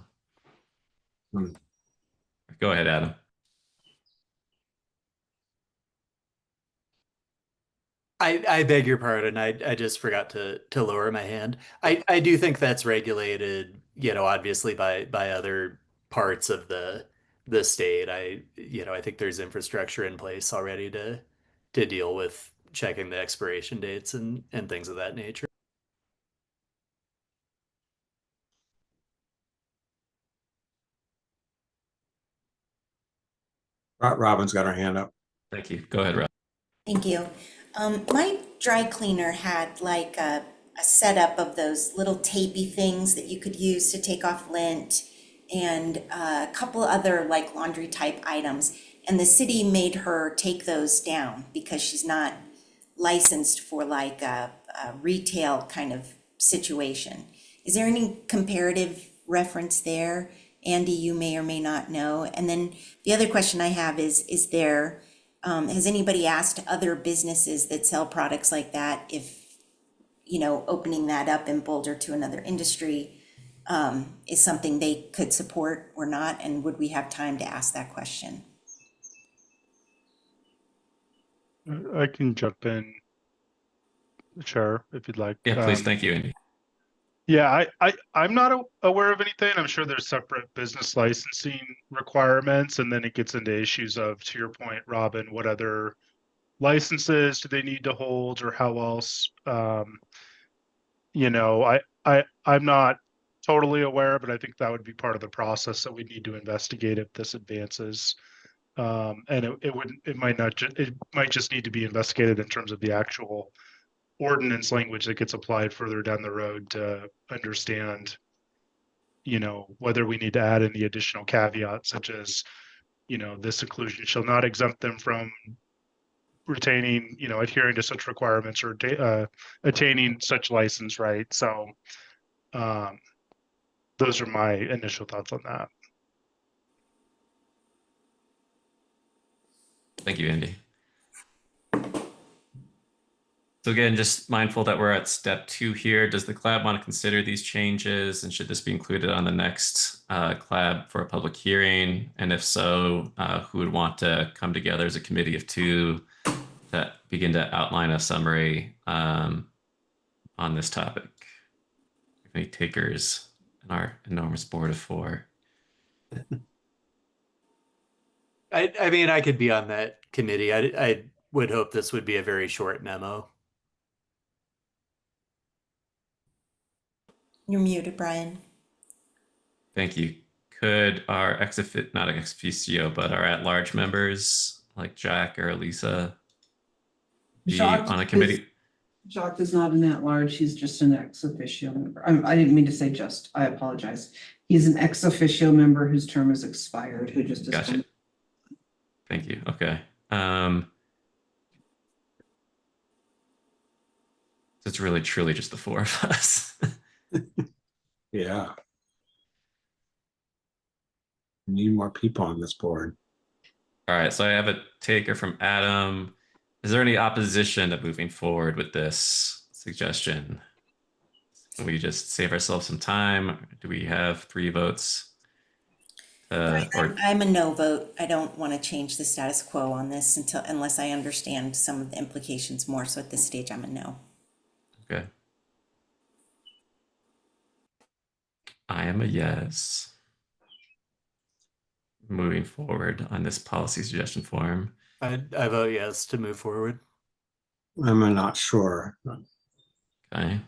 Go ahead, Adam.
I beg your pardon. I just forgot to lower my hand. I do think that's regulated, obviously by other parts of the state. I think there's infrastructure in place already to deal with checking the expiration dates and things of that nature.
Robin's got her hand up.
Thank you. Go ahead, Rob.
Thank you. My dry cleaner had like a setup of those little tapey things that you could use to take off lint and a couple other like laundry type items. And the city made her take those down because she's not licensed for like a retail kind of situation. Is there any comparative reference there? Andy, you may or may not know. And then the other question I have is there, has anybody asked other businesses that sell products like that if, opening that up in Boulder to another industry is something they could support or not? And would we have time to ask that question?
I can jump in, Chair, if you'd like.
Yeah, please. Thank you, Andy.
Yeah, I'm not aware of anything. I'm sure there's separate business licensing requirements, and then it gets into issues of, to your point, Robin, what other licenses do they need to hold, or how else? I'm not totally aware, but I think that would be part of the process that we need to investigate if this advances. And it might just need to be investigated in terms of the actual ordinance language that gets applied further down the road to understand, whether we need to add any additional caveats such as, this inclusion shall not exempt them from retaining, adhering to such requirements or attaining such license, right? So those are my initial thoughts on that.
Thank you, Andy. So again, just mindful that we're at step 2 here. Does the CLAB want to consider these changes, and should this be included on the next CLAB for a public hearing? And if so, who would want to come together as a committee of 2 that begin to outline a summary on this topic? Any takers in our enormous board of 4?
I mean, I could be on that committee. I would hope this would be a very short memo.
You're muted, Brian.
Thank you. Could our not ex officio, but our at-large members like Jack or Lisa be
Jacques
on a
is-
committee?
Jacques is not an at-large, he's just an ex officio member. I didn't mean to say just, I apologize. He's an ex officio member whose term has expired, who just is.
Gotcha. Thank you. Okay. So it's really truly just the four of us.
Yeah. Need more people on this board.
All right, so I have a taker from Adam. Is there any opposition to moving forward with this suggestion? Can we just save ourselves some time? Do we have 3 votes?
I'm a no vote. I don't want to change the status quo on this unless I understand some of the implications more. So at this stage, I'm a no.
Okay. I am a yes. Moving forward on this policy suggestion form.
I vote yes to move forward.
I'm not sure.
Okay.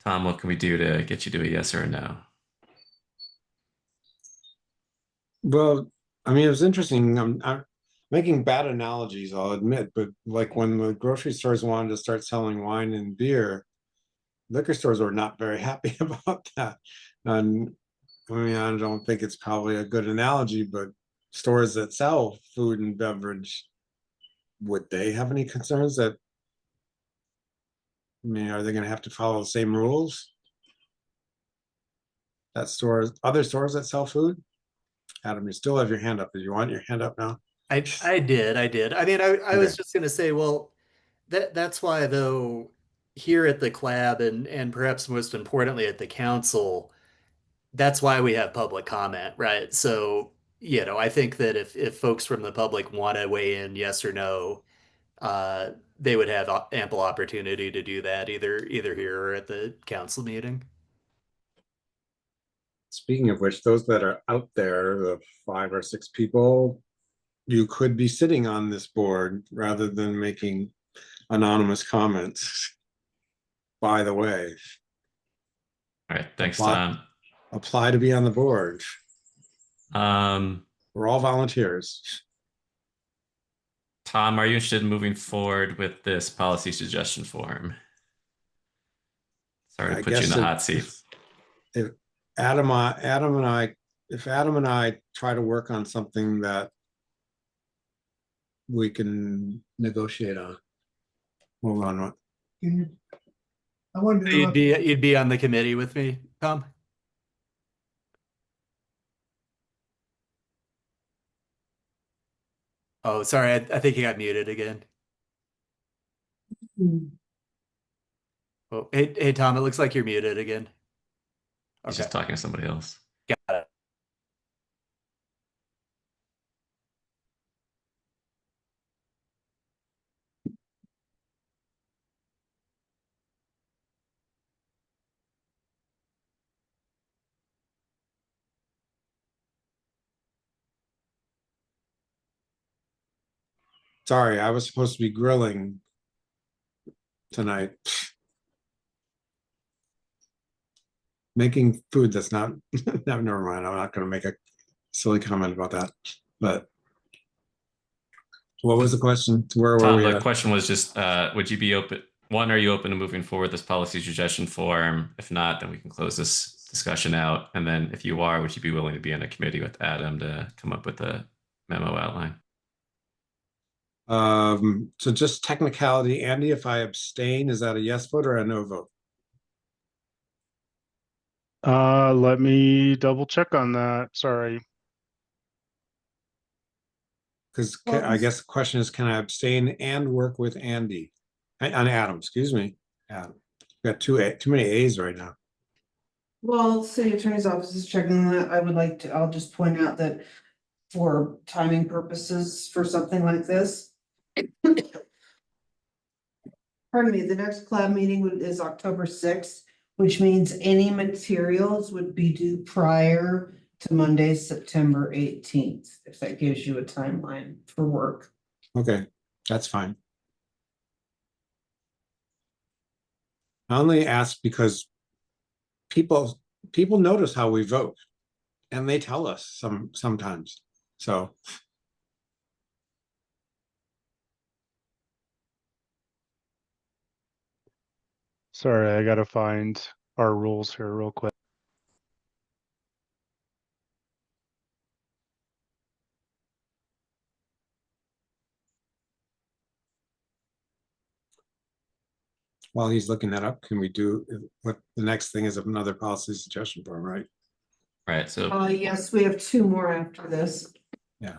Tom, what can we do to get you to a yes or a no?
Well, I mean, it was interesting. I'm making bad analogies, I'll admit, but like when the grocery stores wanted to start selling wine and beer, liquor stores were not very happy about that. And I mean, I don't think it's probably a good analogy, but stores that sell food and beverage, would they have any concerns that, I mean, are they going to have to follow the same rules that stores, other stores that sell food? Adam, you still have your hand up. Do you want your hand up now?
I did. I mean, I was
Okay.
just going to say, well, that's why though here at the club and perhaps most importantly at the council, that's why we have public comment, right? So, I think that if folks from the public want to weigh in, yes or no, they would have ample opportunity to do that either here or at the council meeting.
Speaking of which, those that are out there, the 5 or 6 people, you could be sitting on this board rather than making anonymous comments. By the way,
All right, thanks,
apply
Tom.
to be on the board.
Um,
We're all volunteers.
Tom, are you interested in moving forward with this policy suggestion form? Sorry to put you in the hot seat.
If Adam and I try to work on something that we can negotiate on. Hold on. I want to
You'd be on the committee with me, Tom? Oh, sorry, I think you got muted again. Oh, hey, Tom, it looks like you're muted again.
He's
Okay.
just talking to somebody else.
Got it.
Sorry, I was supposed to be grilling tonight. Making food that's not, no, never mind. I'm not going to make a silly comment about that. But what was the question? Where were
Tom,
we
the
at?
question was just, would you be open? One, are you open to moving forward this policy suggestion form? If not, then we can close this discussion out. And then if you are, would you be willing to be in a committee with Adam to come up with a memo outline?
So just technicality, Andy, if I abstain, is that a yes vote or a no vote?
Let me double check on that. Sorry.
Because I guess the question is, can I abstain and work with Andy? On Adam, excuse me. Adam. We've got too many A's right now.
Well, city attorney's office is checking that. I'll just point out that for timing purposes for something like this. Pardon me, the next club meeting is October 6th, which means any materials would be due prior to Monday, September 18th, if that gives you a timeline for work.
Okay, that's fine. I only ask because people notice how we vote and they tell us sometimes. So
Sorry, I gotta find our rules here real quick.
While he's looking that up, can we do what the next thing is another policy suggestion form, right?
Right. So
Yes, we have two more after this.
Yeah.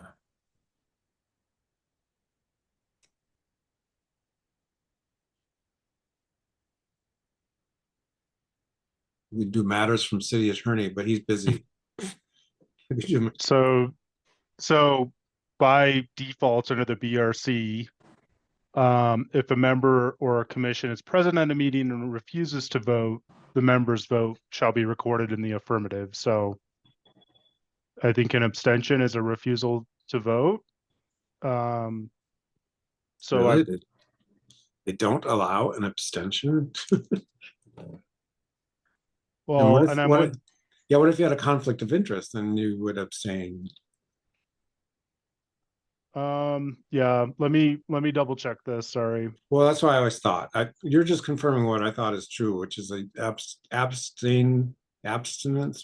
We do matters from city attorney, but he's busy.
So by default under the BRC, if a member or a commission is present at a meeting and refuses to vote, the member's vote shall be recorded in the affirmative. So I think an abstention is a refusal to vote. So
Really? They don't allow an abstention?
what
if you had a conflict of interest and you would abstain?
Yeah, let me double check this. Sorry.
Well, that's what I always thought. You're just confirming what I thought is true, which is abstinence.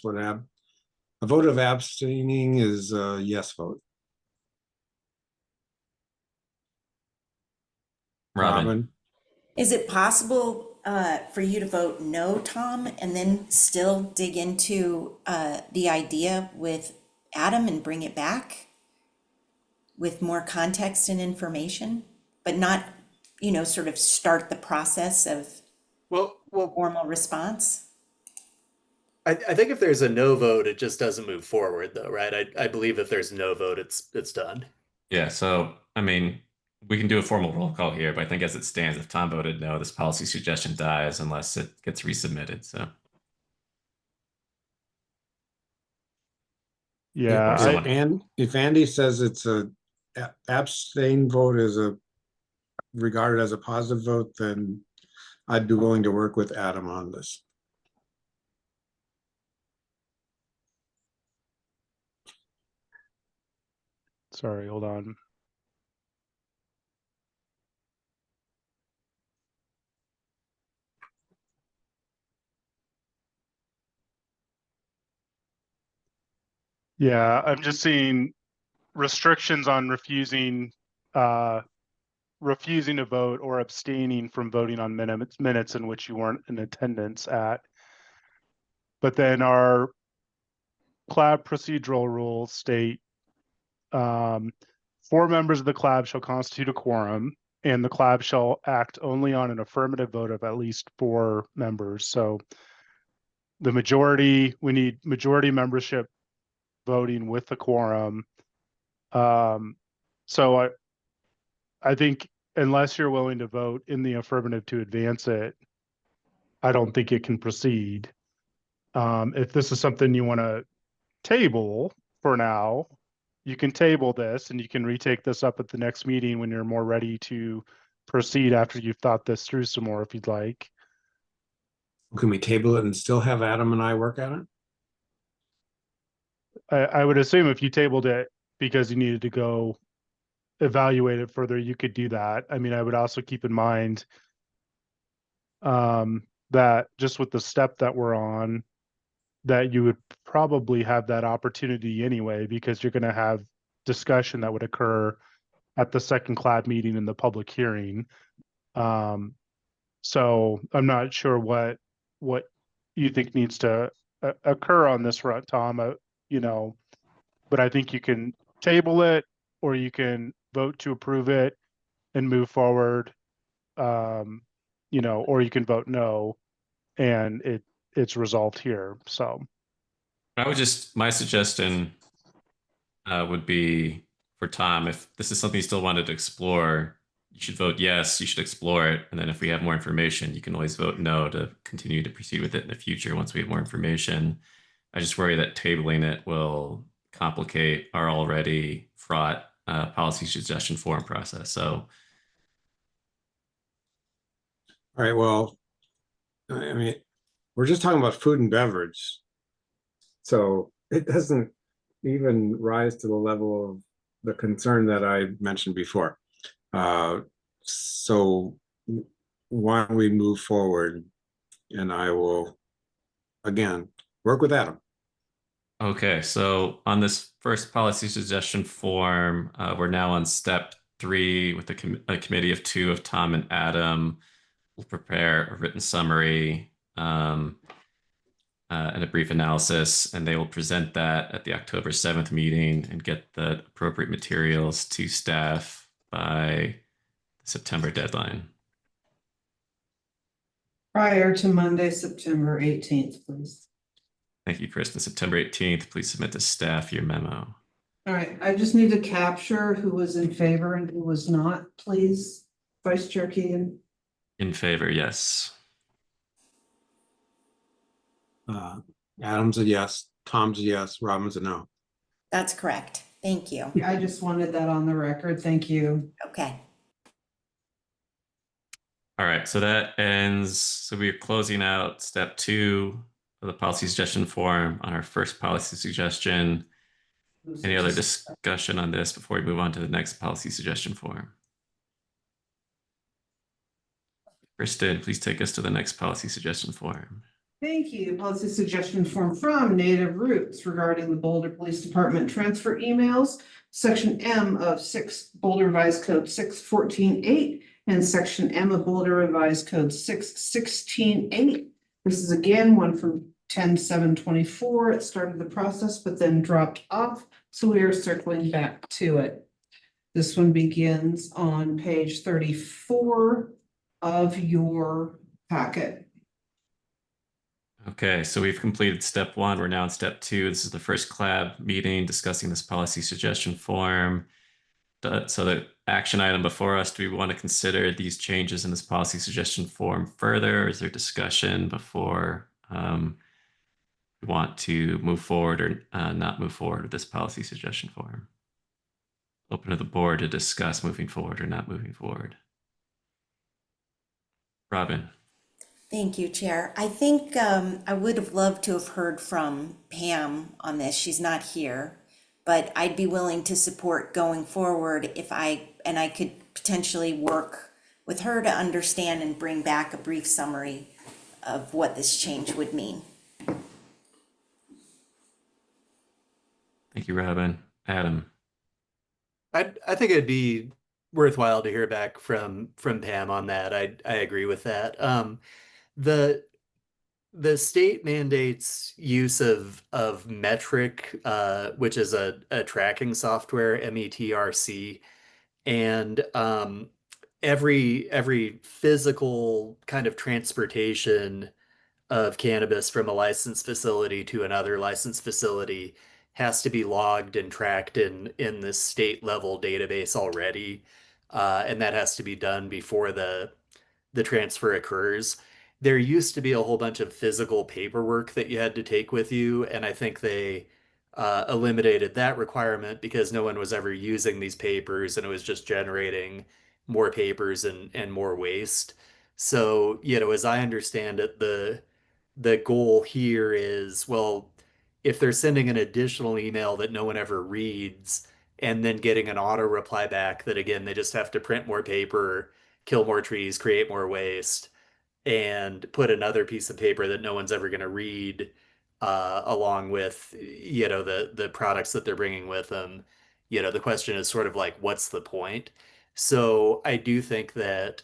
A vote of abstaining is a yes vote.
Robin.
Is it possible for you to vote no, Tom, and then still dig into the idea with Adam and bring it back with more context and information, but not, sort of start the process of
Well,
formal response?
I think if there's a no vote, it just doesn't move forward, though, right? I believe if there's no vote, it's done.
Yeah. So, I mean, we can do a formal roll call here, but I think as it stands, if Tom voted no, this policy suggestion dies unless it gets resubmitted. So,
Yeah.
And if Andy says it's abstain vote is regarded as a positive vote, then I'd be willing to work with Adam on this.
Sorry, hold on. Yeah, I'm just seeing restrictions on refusing to vote or abstaining from voting on minutes in which you weren't in attendance at. But then our CLAB procedural rules state 4 members of the CLAB shall constitute a quorum, and the CLAB shall act only on an affirmative vote of at least 4 members. So we need majority membership voting with the quorum. So I think unless you're willing to vote in the affirmative to advance it, I don't think it can proceed. If this is something you want to table for now, you can table this and you can retake this up at the next meeting when you're more ready to proceed after you've thought this through some more, if you'd like.
Can we table it and still have Adam and I work at it?
I would assume if you tabled it because you needed to go evaluate it further, you could do that. I mean, I would also keep in mind that just with the step that we're on, that you would probably have that opportunity anyway, because you're going to have discussion that would occur at the second CLAB meeting in the public hearing. So I'm not sure what you think needs to occur on this front, Tom. But I think you can table it, or you can vote to approve it and move forward. Or you can vote no, and it's resolved here. So
my suggestion would be for Tom, if this is something you still wanted to explore, you should vote yes, you should explore it. And then if we have more information, you can always vote no to continue to proceed with it in the future once we have more information. I just worry that tabling it will complicate our already fraught policy suggestion form process. So,
all right, well, I mean, we're just talking about food and beverage. So it doesn't even rise to the level of the concern that I mentioned before. So why don't we move forward and I will, again, work with Adam.
Okay, so on this first policy suggestion form, we're now on step 3 with a committee of 2 of Tom and Adam. We'll prepare a written summary and a brief analysis, and they will present that at the October 7th meeting and get the appropriate materials to staff by the September deadline.
Prior to Monday, September 18th, please.
Thank you, Kristen. September 18th, please submit to staff your memo.
All right, I just need to capture who was in favor and who was not, please. Vice Chair Keegan.
In favor, yes.
Adam's a yes, Tom's a yes, Robin's a no.
That's correct. Thank you.
I just wanted that on the record. Thank you.
Okay.
All right, so that ends. So we're closing out step 2 of the policy suggestion form on our first policy suggestion. Any other discussion on this before we move on to the next policy suggestion form? Kristen, please take us to the next policy suggestion form.
Thank you. Policy suggestion form from Native Roots regarding the Boulder Police Department transfer emails, section M of Boulder Revised Code 614.8 and section M of Boulder Revised Code 616.8. This is again one from 10/7/24. It started the process but then dropped off, so we are circling back to it. This one begins on page 34 of your packet.
Okay, so we've completed step 1. We're now in step 2. This is the first collab meeting discussing this policy suggestion form. So the action item before us, do we want to consider these changes in this policy suggestion form further? Is there discussion before we want to move forward or not move forward with this policy suggestion form? Open to the board to discuss moving forward or not moving forward. Robin.
Thank you, Chair. I think I would have loved to have heard from Pam on this. She's not here, but I'd be willing to support going forward if I could potentially work with her to understand and bring back a brief summary of what this change would mean.
Thank you, Robin. Adam.
I think it'd be worthwhile to hear back from Pam on that. I agree with that. The state mandates use of Metric, which is a tracking software, METRC, and every physical kind of transportation of cannabis from a licensed facility to another licensed facility has to be logged and tracked in this state level database already, and that has to be done before the transfer occurs. There used to be a whole bunch of physical paperwork that you had to take with you, and I think they eliminated that requirement because no one was ever using these papers, and it was just generating more papers and more waste. So, as I understand it, the goal here is, well, if they're sending an additional email that no one ever reads, and then getting an auto reply back that again they just have to print more paper, kill more trees, create more waste, and put another piece of paper that no one's ever going to read along with the products that they're bringing with them. The question is sort of like, what's the point? So I do think that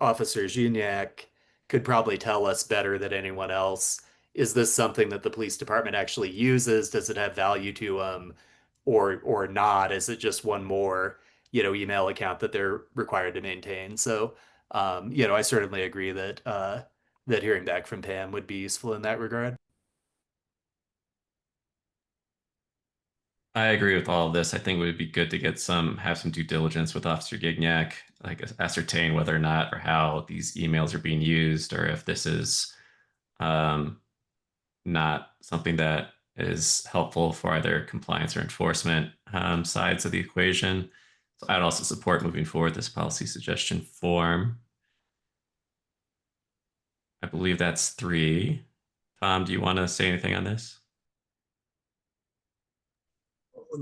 Officer Gignac could probably tell us better than anyone else. Is this something that the police department actually uses? Does it have value to them, or not? Is it just one more email account that they're required to maintain? So I certainly agree that that hearing back from Pam would be useful in that regard.
I agree with all of this. I think it would be good to have some due diligence with Officer Gignac, like ascertain whether or not or how these emails are being used, or if this is not something that is helpful for either compliance or enforcement sides of the equation. So I'd also support moving forward this policy suggestion form. I believe that's 3. Tom, do you want to say anything on this?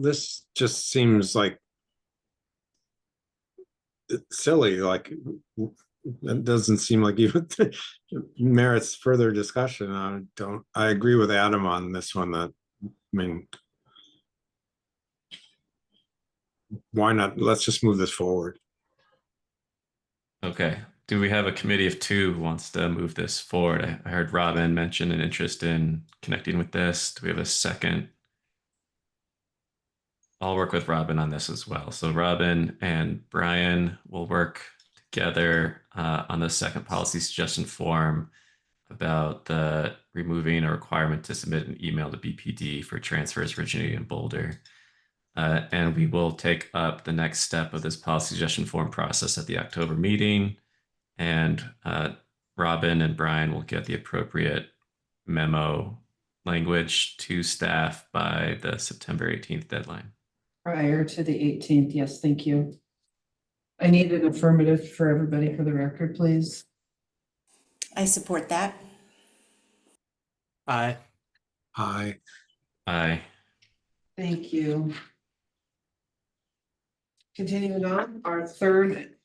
This just seems like silly. Like, that doesn't seem like even merits further discussion. I agree with Adam on this one that, I mean, why not? Let's just move this forward.
Okay. Do we have a committee of two who wants to move this forward? I heard Robin mention an interest in connecting with this. Do we have a second? I'll work with Robin on this as well. So Robin and Brian will work together on the second policy suggestion form about the removing a requirement to submit an email to BPD for transfers originating in Boulder. And we will take up the next step of this policy suggestion form process at the October meeting. And Robin and Brian will get the appropriate memo language to staff by the September 18th deadline.
Prior to the 18th, yes, thank you. I need an affirmative for everybody for the record, please.
I support that.
Aye.
Aye.
Aye.
Thank you. Continuing on, our third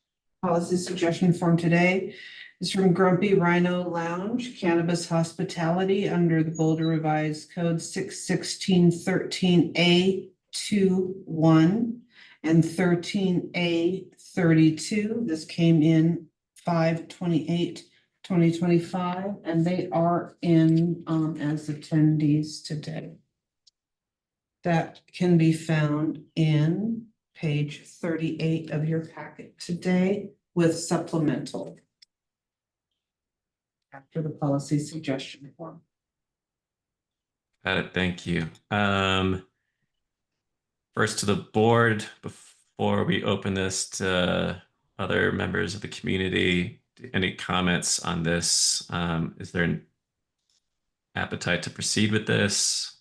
policy suggestion form today is from Grumpy Rhino Lounge, Cannabis Hospitality under the Boulder Revised Code 61613A21 and 13A32. This came in 5/28/2025, and they are in as attendees today. That can be found in page 38 of your packet today with supplemental after the policy suggestion form.
Got it. Thank you. First to the board, before we open this to other members of the community, any comments on this? Is there an appetite to proceed with this?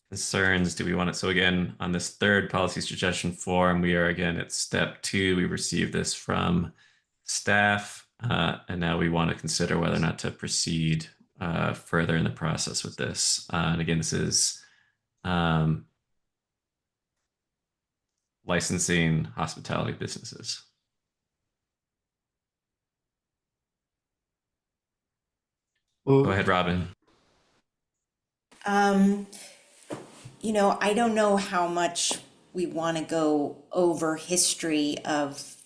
Concerns? Do we want it? So again, on this third policy suggestion form, we are again at step 2. We received this from staff, and now we want to consider whether or not to proceed further in the process with this. And again, this is licensing hospitality businesses.
Well,
Go ahead, Robin.
You know, I don't know how much we want to go over history of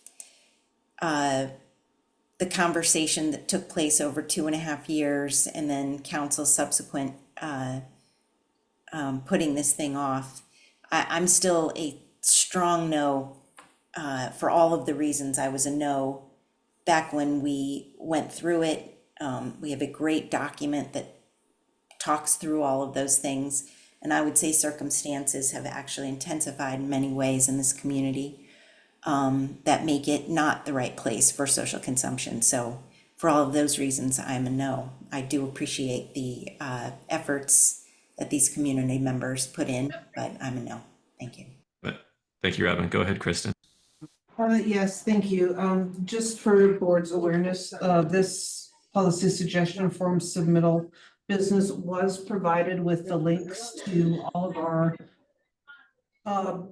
the conversation that took place over 2.5 years and then council's subsequent putting this thing off. I'm still a strong no for all of the reasons I was a no back when we went through it. We have a great document that talks through all of those things. And I would say circumstances have actually intensified in many ways in this community that make it not the right place for social consumption. So for all of those reasons, I'm a no. I do appreciate the efforts that these community members put in, but I'm a no. Thank you.
Thank you, Robin. Go ahead, Kristen.
Yes, thank you. Just for board's awareness, this policy suggestion form submittal business was provided with the links to all of our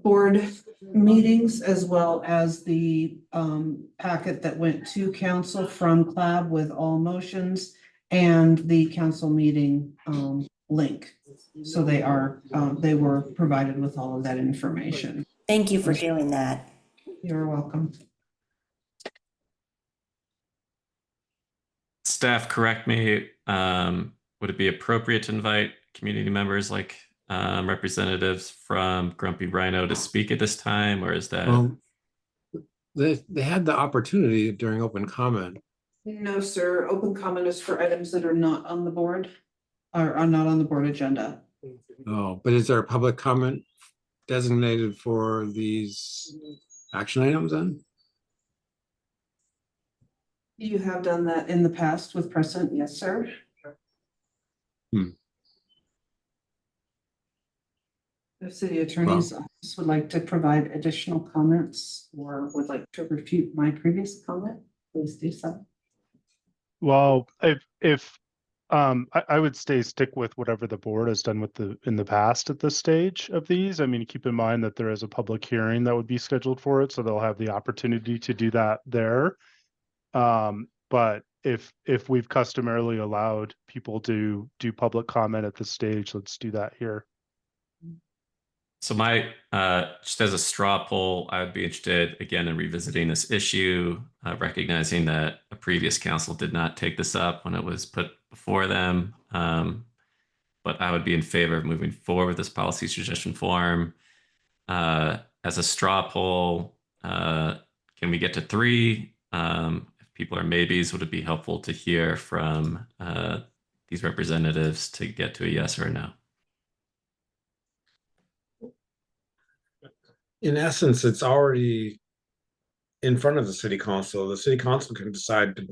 board meetings, as well as the packet that went to council from CLAB with all motions and the council meeting link. So they were provided with all of that information.
Thank you for doing that.
You're welcome.
Staff, correct me. Would it be appropriate to invite community members like representatives from Grumpy Rhino to speak at this time, or is that?
well, they had the opportunity during open comment.
No, sir. Open comment is for items that are not on the board or are not on the board agenda.
Oh, but is there a public comment designated for these action items then?
You have done that in the past with precedent, yes, sir. The city attorney's office would like to provide additional comments or would like to refute my previous comment, please do so.
Well, if I would stick with whatever the board has done in the past at this stage of these. I mean, keep in mind that there is a public hearing that would be scheduled for it, so they'll have the opportunity to do that there. But if we've customarily allowed people to do public comment at this stage, let's do that here.
So just as a straw poll, I would be interested again in revisiting this issue, recognizing that a previous council did not take this up when it was put before them. But I would be in favor of moving forward with this policy suggestion form. As a straw poll, can we get to 3? If people are maybes, would it be helpful to hear from these representatives to get to a yes or a no?
In essence, it's already in front of the city council. The city council can decide to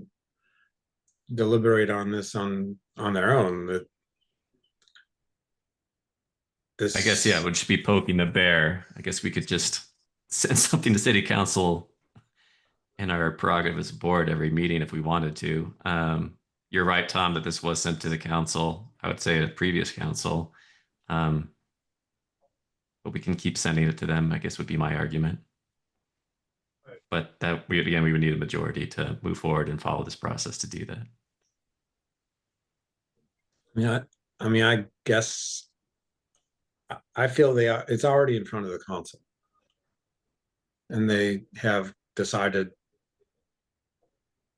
deliberate on this on their own.
I guess, yeah, would be poking the bear. I guess we could just send something to city council in our prerogative as a board every meeting if we wanted to. You're right, Tom, that this was sent to the council. I would say a previous council. But we can keep sending it to them, I guess would be my argument. But that we would need a majority to move forward and follow this process to do that.
Yeah, I guess I feel it's already in front of the council. And they have decided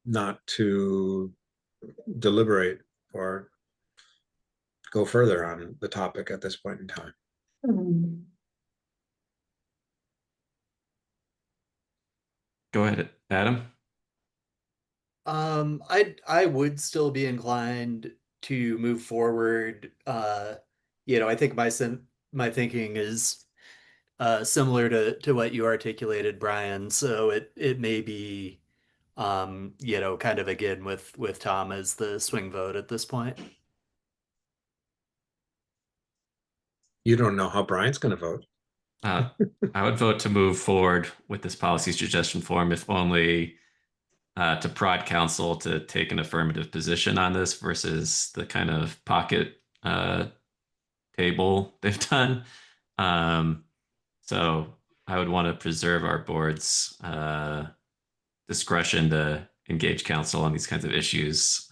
not to deliberate or go further on the topic at this point in time.
Go ahead, Adam.
I would still be inclined to move forward. I think my thinking is similar to what you articulated, Brian. So it may be kind of again with Tom as the swing vote at this point.
You don't know how Brian's going to vote.
I would vote to move forward with this policy suggestion form, if only to prod council to take an affirmative position on this versus the kind of pocket table they've done. So I would want to preserve our board's discretion to engage council on these kinds of issues,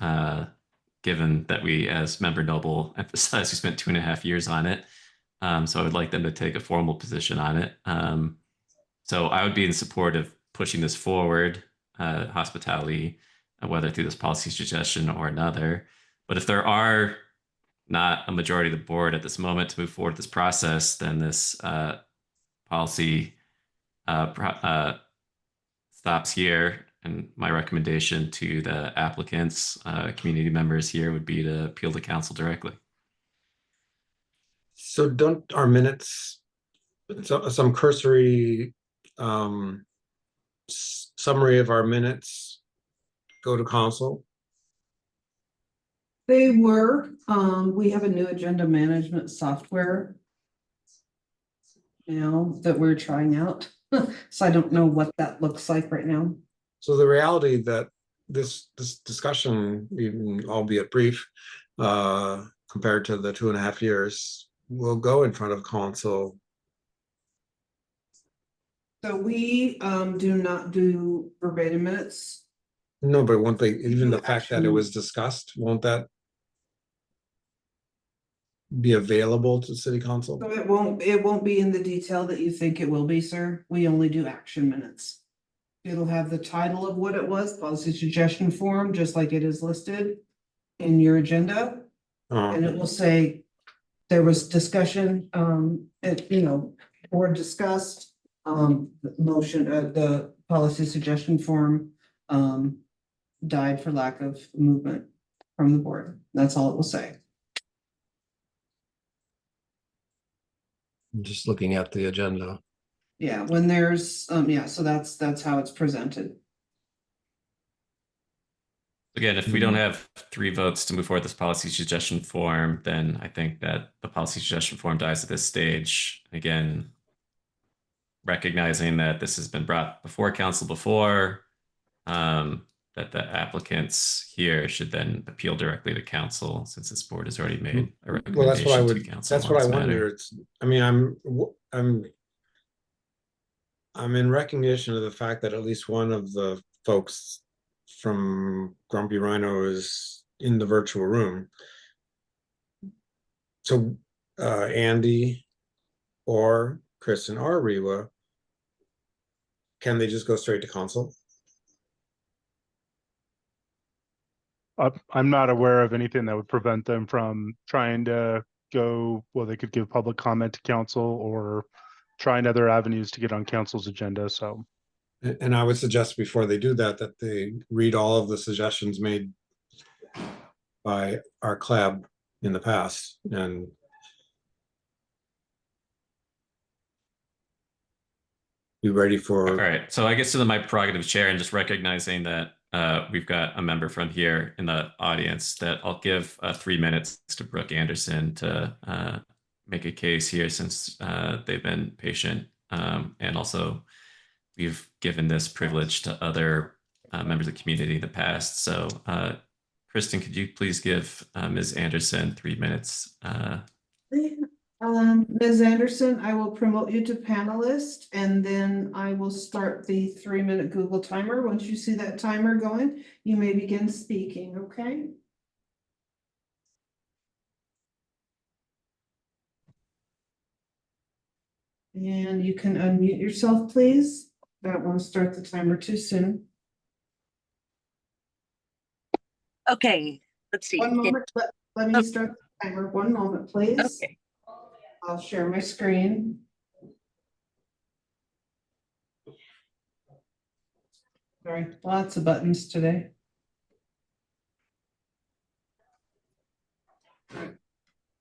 given that we, as Member Noble emphasized, we spent 2.5 years on it. So I would like them to take a formal position on it. So I would be in support of pushing this forward, hospitality, whether through this policy suggestion or another. But if there are not a majority of the board at this moment to move forward with this process, then this policy stops here. And my recommendation to the applicants, community members here would be to appeal to council directly.
So don't our minutes, some cursory summary of our minutes go to council?
They were, we have a new agenda management software now that we're trying out. So I don't know what that looks like right now.
So the reality that this discussion, even albeit brief, compared to the 2.5 years, will go in front of council.
So we do not do verbatim minutes.
No, but won't they, even the fact that it was discussed, won't that be available to city council?
So it won't be in the detail that you think it will be, sir. We only do action minutes. It'll have the title of what it was, policy suggestion form, just like it is listed in your agenda. And it will say there was discussion, board discussed, motion, the policy suggestion form died for lack of movement from the board. That's all it will say.
I'm just looking at the agenda.
Yeah, when there's, so that's how it's presented.
Again, if we don't have 3 votes to move forward this policy suggestion form, then I think that the policy suggestion form dies at this stage. Again, recognizing that this has been brought before council before, that the applicants here should then appeal directly to council, since this board has already made a recommendation
Well, that's what I would,
to council.
that's what I wonder. It's, I mean, I'm in recognition of the fact that at least one of the folks from Grumpy Rhino is in the virtual room. So Andy or Kristen or Rewa, can they just go straight to council?
I'm not aware of anything that would prevent them from trying to go, well, they could give public comment to council or trying other avenues to get on council's agenda, so.
And I would suggest before they do that, that they read all of the suggestions made by our club in the past and be ready for.
All right. So I guess to my prerogative chair and just recognizing that we've got a member from here in the audience, that I'll give 3 minutes to Brooke Anderson to make a case here, since they've been patient. And also we've given this privilege to other members of the community in the past. So Kristen, could you please give Ms. Anderson 3 minutes?
Ms. Anderson, I will promote you to panelist, and then I will start the 3-minute Google timer. Once you see that timer going, you may begin speaking, okay? And you can unmute yourself, please. I don't want to start the timer too soon.
Okay, let's see.
One moment, let me start the timer. 1 moment, please.
Okay.
I'll share my screen. Sorry, lots of buttons today.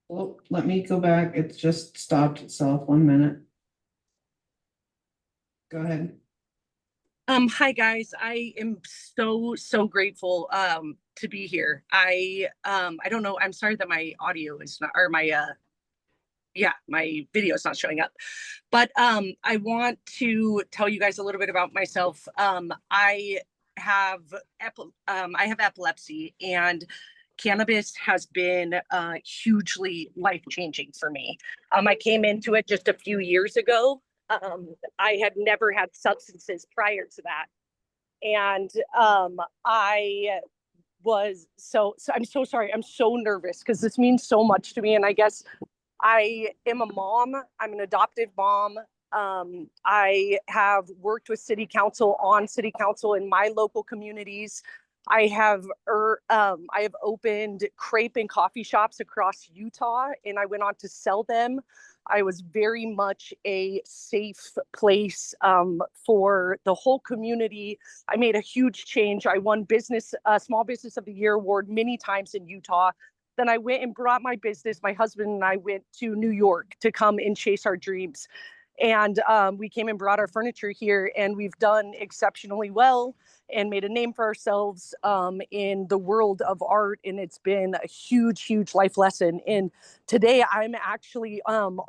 Well, let me go back. It's just stopped itself. 1 minute. Go ahead.
Hi guys. I am so grateful to be here. I don't know. I'm sorry that my audio is not, or my my video is not showing up. But I want to tell you guys a little bit about myself. I have epilepsy, and cannabis has been hugely life-changing for me. I came into it just a few years ago. I had never had substances prior to that. And I was so I'm so sorry. I'm so nervous because this means so much to me. And I guess I am a mom. I'm an adoptive mom. I have worked with city council in my local communities. I have opened crepe and coffee shops across Utah, and I went on to sell them. I was very much a safe place for the whole community. I made a huge change. I won Small Business of the Year award many times in Utah. Then I went and brought my business. My husband and I went to New York to come and chase our dreams. And we came and brought our furniture here, and we've done exceptionally well and made a name for ourselves in the world of art. And it's been a huge life lesson. And today I'm actually on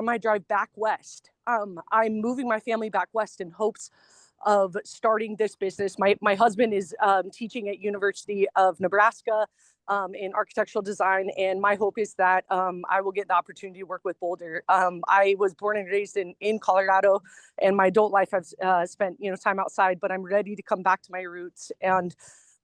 my drive back west. I'm moving my family back west in hopes of starting this business. My husband is teaching at University of Nebraska in architectural design, and my hope is that I will get the opportunity to work with Boulder. I was born and raised in Colorado, and my adult life I've spent time outside, but I'm ready to come back to my roots. And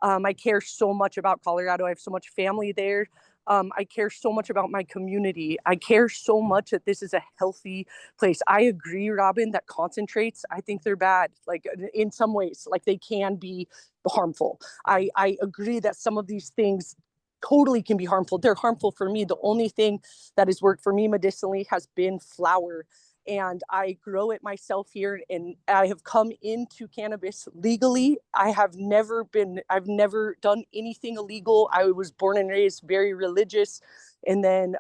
I care so much about Colorado. I have so much family there. I care so much about my community. I care so much that this is a healthy place. I agree, Robin, that concentrates, I think they're bad. Like in some ways, like they can be harmful. I agree that some of these things totally can be harmful. They're harmful for me. The only thing that has worked for me medicinally has been flower. And I grow it myself here, and I have come into cannabis legally. I've never done anything illegal. I was born and raised very religious, and then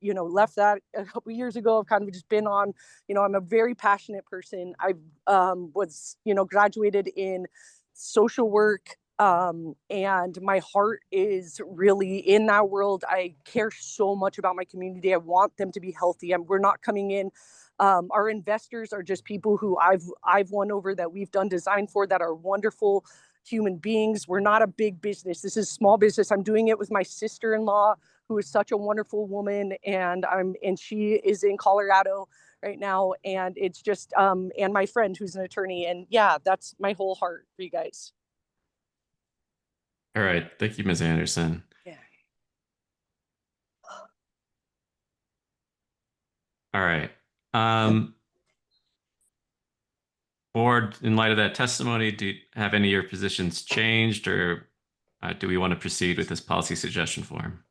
left that a couple years ago. I've kind of just been on, I'm a very passionate person. I was graduated in social work, and my heart is really in that world. I care so much about my community. I want them to be healthy. We're not coming in. Our investors are just people who I've won over, that we've done design for, that are wonderful human beings. We're not a big business. This is small business. I'm doing it with my sister-in-law, who is such a wonderful woman, and she is in Colorado right now. And it's just and my friend who's an attorney. And yeah, that's my whole heart for you guys.
All right. Thank you, Ms. Anderson.
Yeah.
All right. Board, in light of that testimony, do you have any of your positions changed, or do we want to proceed with this policy suggestion form?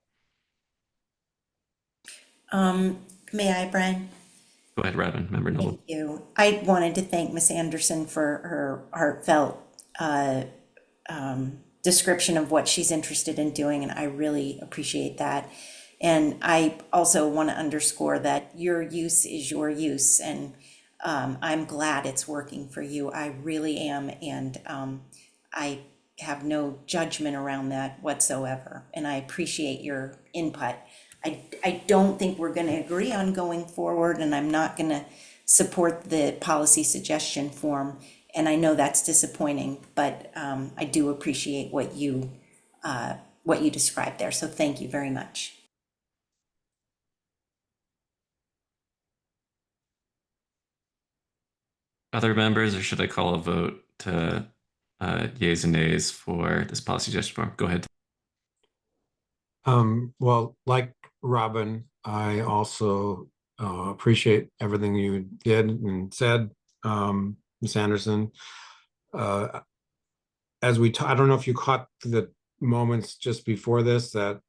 May I, Brian?
Go ahead, Robin, Member Noble.
Thank you. I wanted to thank Ms. Anderson for her heartfelt description of what she's interested in doing, and I really appreciate that. And I also want to underscore that your use is your use, and I'm glad it's working for you. I really am, and I have no judgment around that whatsoever, and I appreciate your input. I don't think we're going to agree on going forward, and I'm not going to support the policy suggestion form, and I know that's disappointing, but I do appreciate what you described there, so thank you very much.
Other members, or should I call a vote to yeas and nays for this policy suggestion form? Go ahead.
Well, like Robin, I also appreciate everything you did and said, Ms. Anderson. As I don't know if you caught the moments just before this that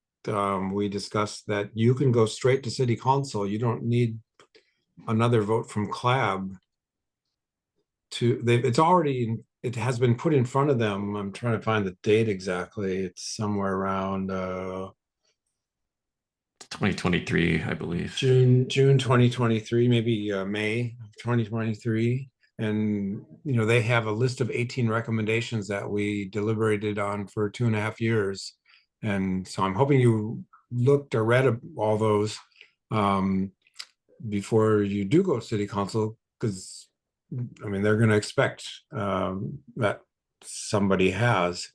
we discussed that you can go straight to City Council. You don't need another vote from CLAB. It has been put in front of them. I'm trying to find the date exactly. It's somewhere around
2023, I believe.
June 2023, maybe May 2023. And, they have a list of 18 recommendations that we deliberated on for 2.5 years. And so I'm hoping you looked or read all those before you do go to City Council, because, they're going to expect that somebody has,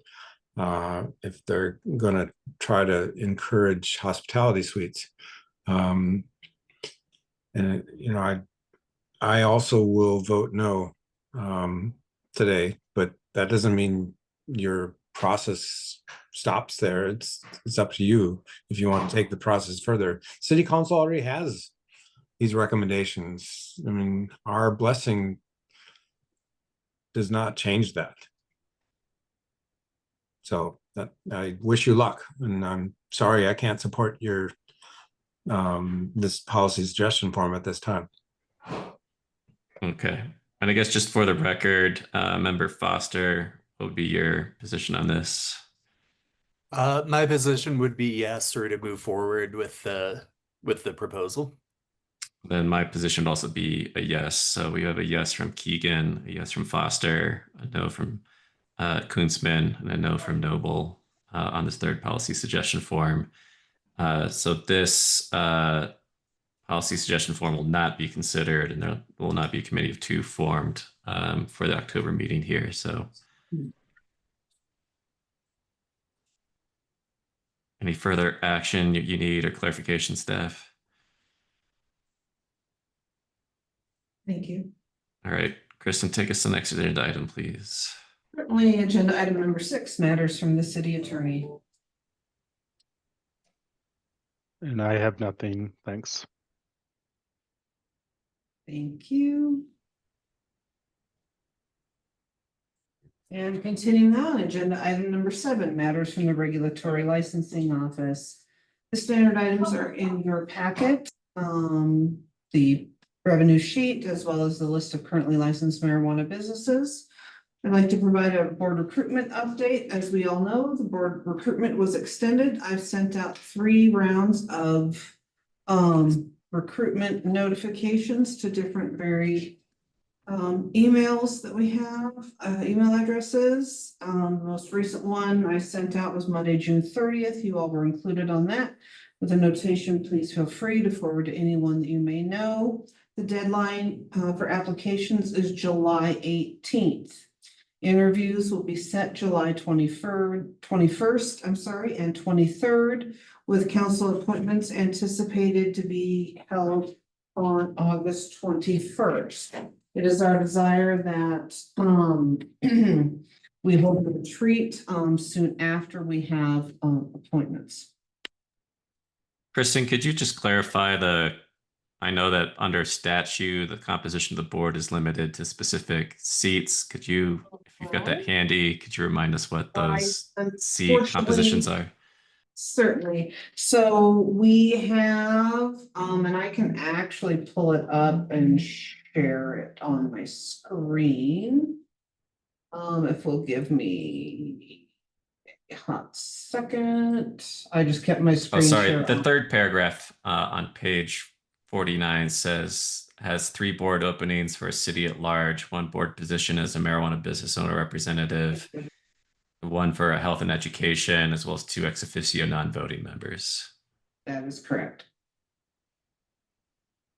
if they're going to try to encourage hospitality suites. And I also will vote no today, but that doesn't mean your process stops there. It's up to you if you want to take the process further. City Council already has these recommendations. Our blessing does not change that. So I wish you luck, and I'm sorry I can't support your this policy suggestion form at this time.
Okay. And I guess just for the record, Member Foster, what would be your position on this?
My position would be yes, or to move forward with the proposal.
Then my position would also be a yes. So we have a yes from Keegan, a yes from Foster, a no from Kunzman, and a no from Noble on this third policy suggestion form. So this policy suggestion form will not be considered, and there will not be a committee of two formed for the October meeting here. So any further action you need or clarification, staff?
Thank you.
All right, Kristen, take us to the next agenda item, please.
Certainly, agenda item number 6, matters from the city attorney.
And I have nothing, thanks.
Thank you. And continuing on, agenda item number 7, matters from the regulatory licensing office. The standard items are in your packet. The revenue sheet, as well as the list of currently licensed marijuana businesses. I'd like to provide a board recruitment update. As we all know, the board recruitment was extended. I've sent out 3 rounds of recruitment notifications to different varied emails that we have, email addresses. The most recent one I sent out was Monday, June 30th. You all were included on that. With a notation, please feel free to forward to anyone that you may know. The deadline for applications is July 18th. Interviews will be set July 21st, and 23rd, with council appointments anticipated to be held on August 21st. It is our desire that We hold a retreat soon after we have appointments.
Kristen, could you just clarify I know that under statute, the composition of the board is limited to specific seats. Could you, if you've got that handy, could you remind us what those seat compositions are?
Certainly. So we have, and I can actually pull it up and share it on my screen. If we'll give me a hot second. I just kept my
Oh,
screen
sorry.
share
The
on.
third paragraph on page 49 has 3 board openings for a city at large, 1 board position as a marijuana business owner representative, 1 for a health and education, as well as 2 ex officio non-voting members.
That is correct.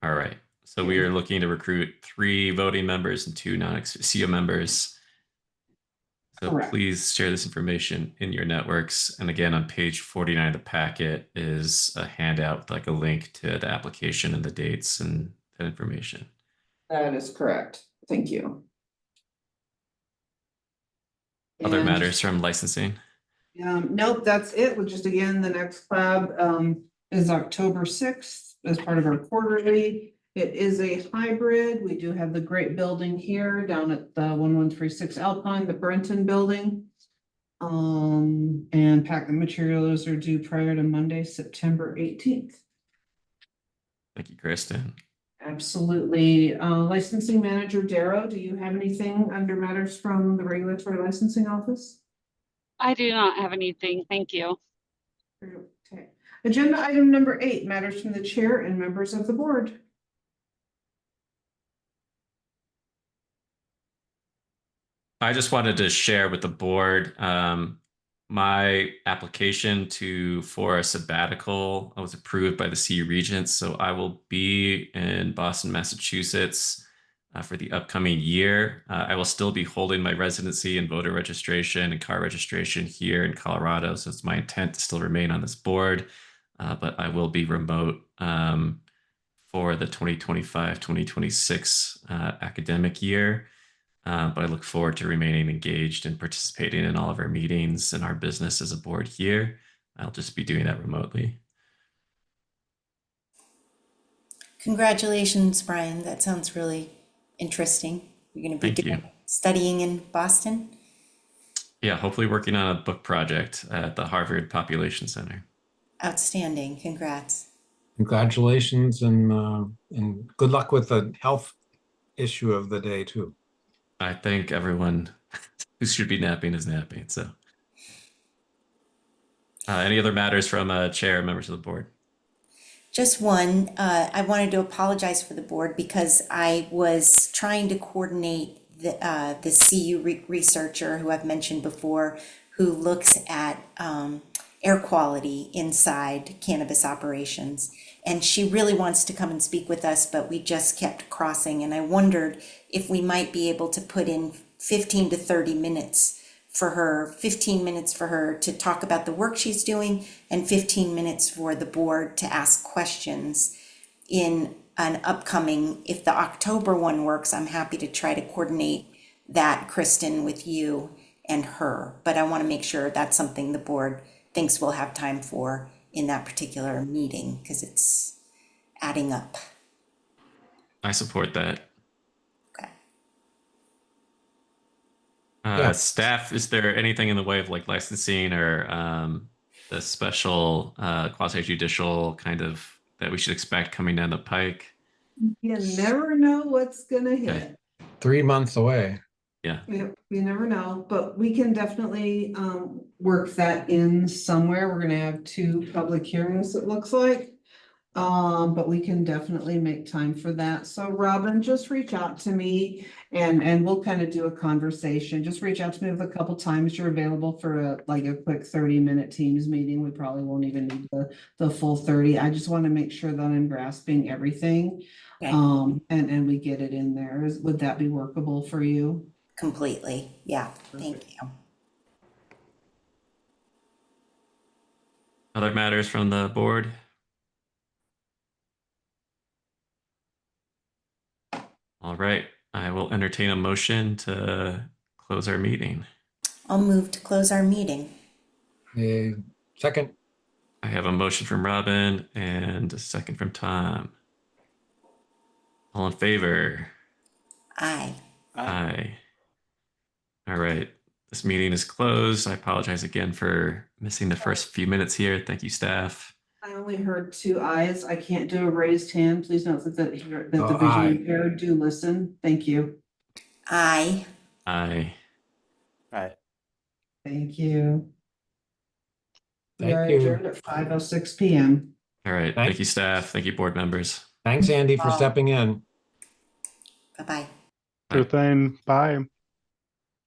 All right. So we are looking to recruit 3 voting members and 2 non-ex officio members. So
Correct.
please share this information in your networks. And again, on page 49 of the packet is a handout with like a link to the application and the dates and that information.
That is correct. Thank you.
Other
And
matters from licensing?
nope, that's it. Which is again, the next club is October 6th as part of our quarterly. It is a hybrid. We do have the great building here down at the 1136 Alpine, the Brenton building. And packet materials are due prior to Monday, September 18th.
Thank you, Kristen.
Absolutely. Licensing manager Darrow, do you have anything under matters from the regulatory licensing office?
I do not have anything. Thank you.
Okay. Agenda item number 8, matters from the chair and members of the board.
I just wanted to share with the board my application for a sabbatical. I was approved by the CU Regents, so I will be in Boston, Massachusetts for the upcoming year. I will still be holding my residency and voter registration and car registration here in Colorado, so it's my intent to still remain on this board, but I will be remote for the 2025-2026 academic year. But I look forward to remaining engaged and participating in all of our meetings and our business as a board here. I'll just be doing that remotely.
Congratulations, Brian. That sounds really interesting. You're going to be studying in Boston?
Yeah, hopefully working on a book project at the Harvard Population Center.
Outstanding. Congrats.
Congratulations and good luck with the health issue of the day too.
I think everyone who should be napping is napping. So, any other matters from chair, members of the board?
Just one. I wanted to apologize for the board because I was trying to coordinate the CU researcher who I've mentioned before, who looks at air quality inside cannabis operations. And she really wants to come and speak with us, but we just kept crossing. And I wondered if we might be able to put in 15 to 30 minutes for her, 15 minutes for her to talk about the work she's doing and 15 minutes for the board to ask questions in an upcoming, if the October one works, I'm happy to try to coordinate that, Kristen, with you and her. But I want to make sure that's something the board thinks we'll have time for in that particular meeting, because it's adding up.
I support that.
Okay.
Yeah.
Staff, is there anything in the way of like licensing or the special quasi judicial kind of that we should expect coming down the pike?
You never know what's gonna hit.
Okay.
3 months away.
Yeah.
You never know, but we can definitely work that in somewhere. We're gonna have 2 public hearings, it looks like. But we can definitely make time for that. So Robin, just reach out to me and we'll kind of do a conversation. Just reach out to me with a couple times you're available for a quick 30-minute Teams meeting. We probably won't even need the full 30. I just want to make sure that I'm grasping everything.
Okay.
And we get it in there. Would that be workable for you?
Completely. Yeah. Thank you.
Other matters from the board? All right, I will entertain a motion to close our meeting.
I'll move to close our meeting.
Second.
I have a motion from Robin and a second from Tom. All in favor?
Aye.
Aye. All right. This meeting is closed. I apologize again for missing the first few minutes here. Thank you, staff.
I only heard 2 ayes. I can't do a raised hand. Please note that the
Oh,
vision
aye.
impaired do listen. Thank you.
Aye.
Aye.
Right.
Thank you. We
Thank
are
you.
adjourned at 5:06 p.m.
All right. Thank you, staff. Thank you, board members.
Thanks, Andy, for stepping in.
Bye-bye.
Sure thing. Bye.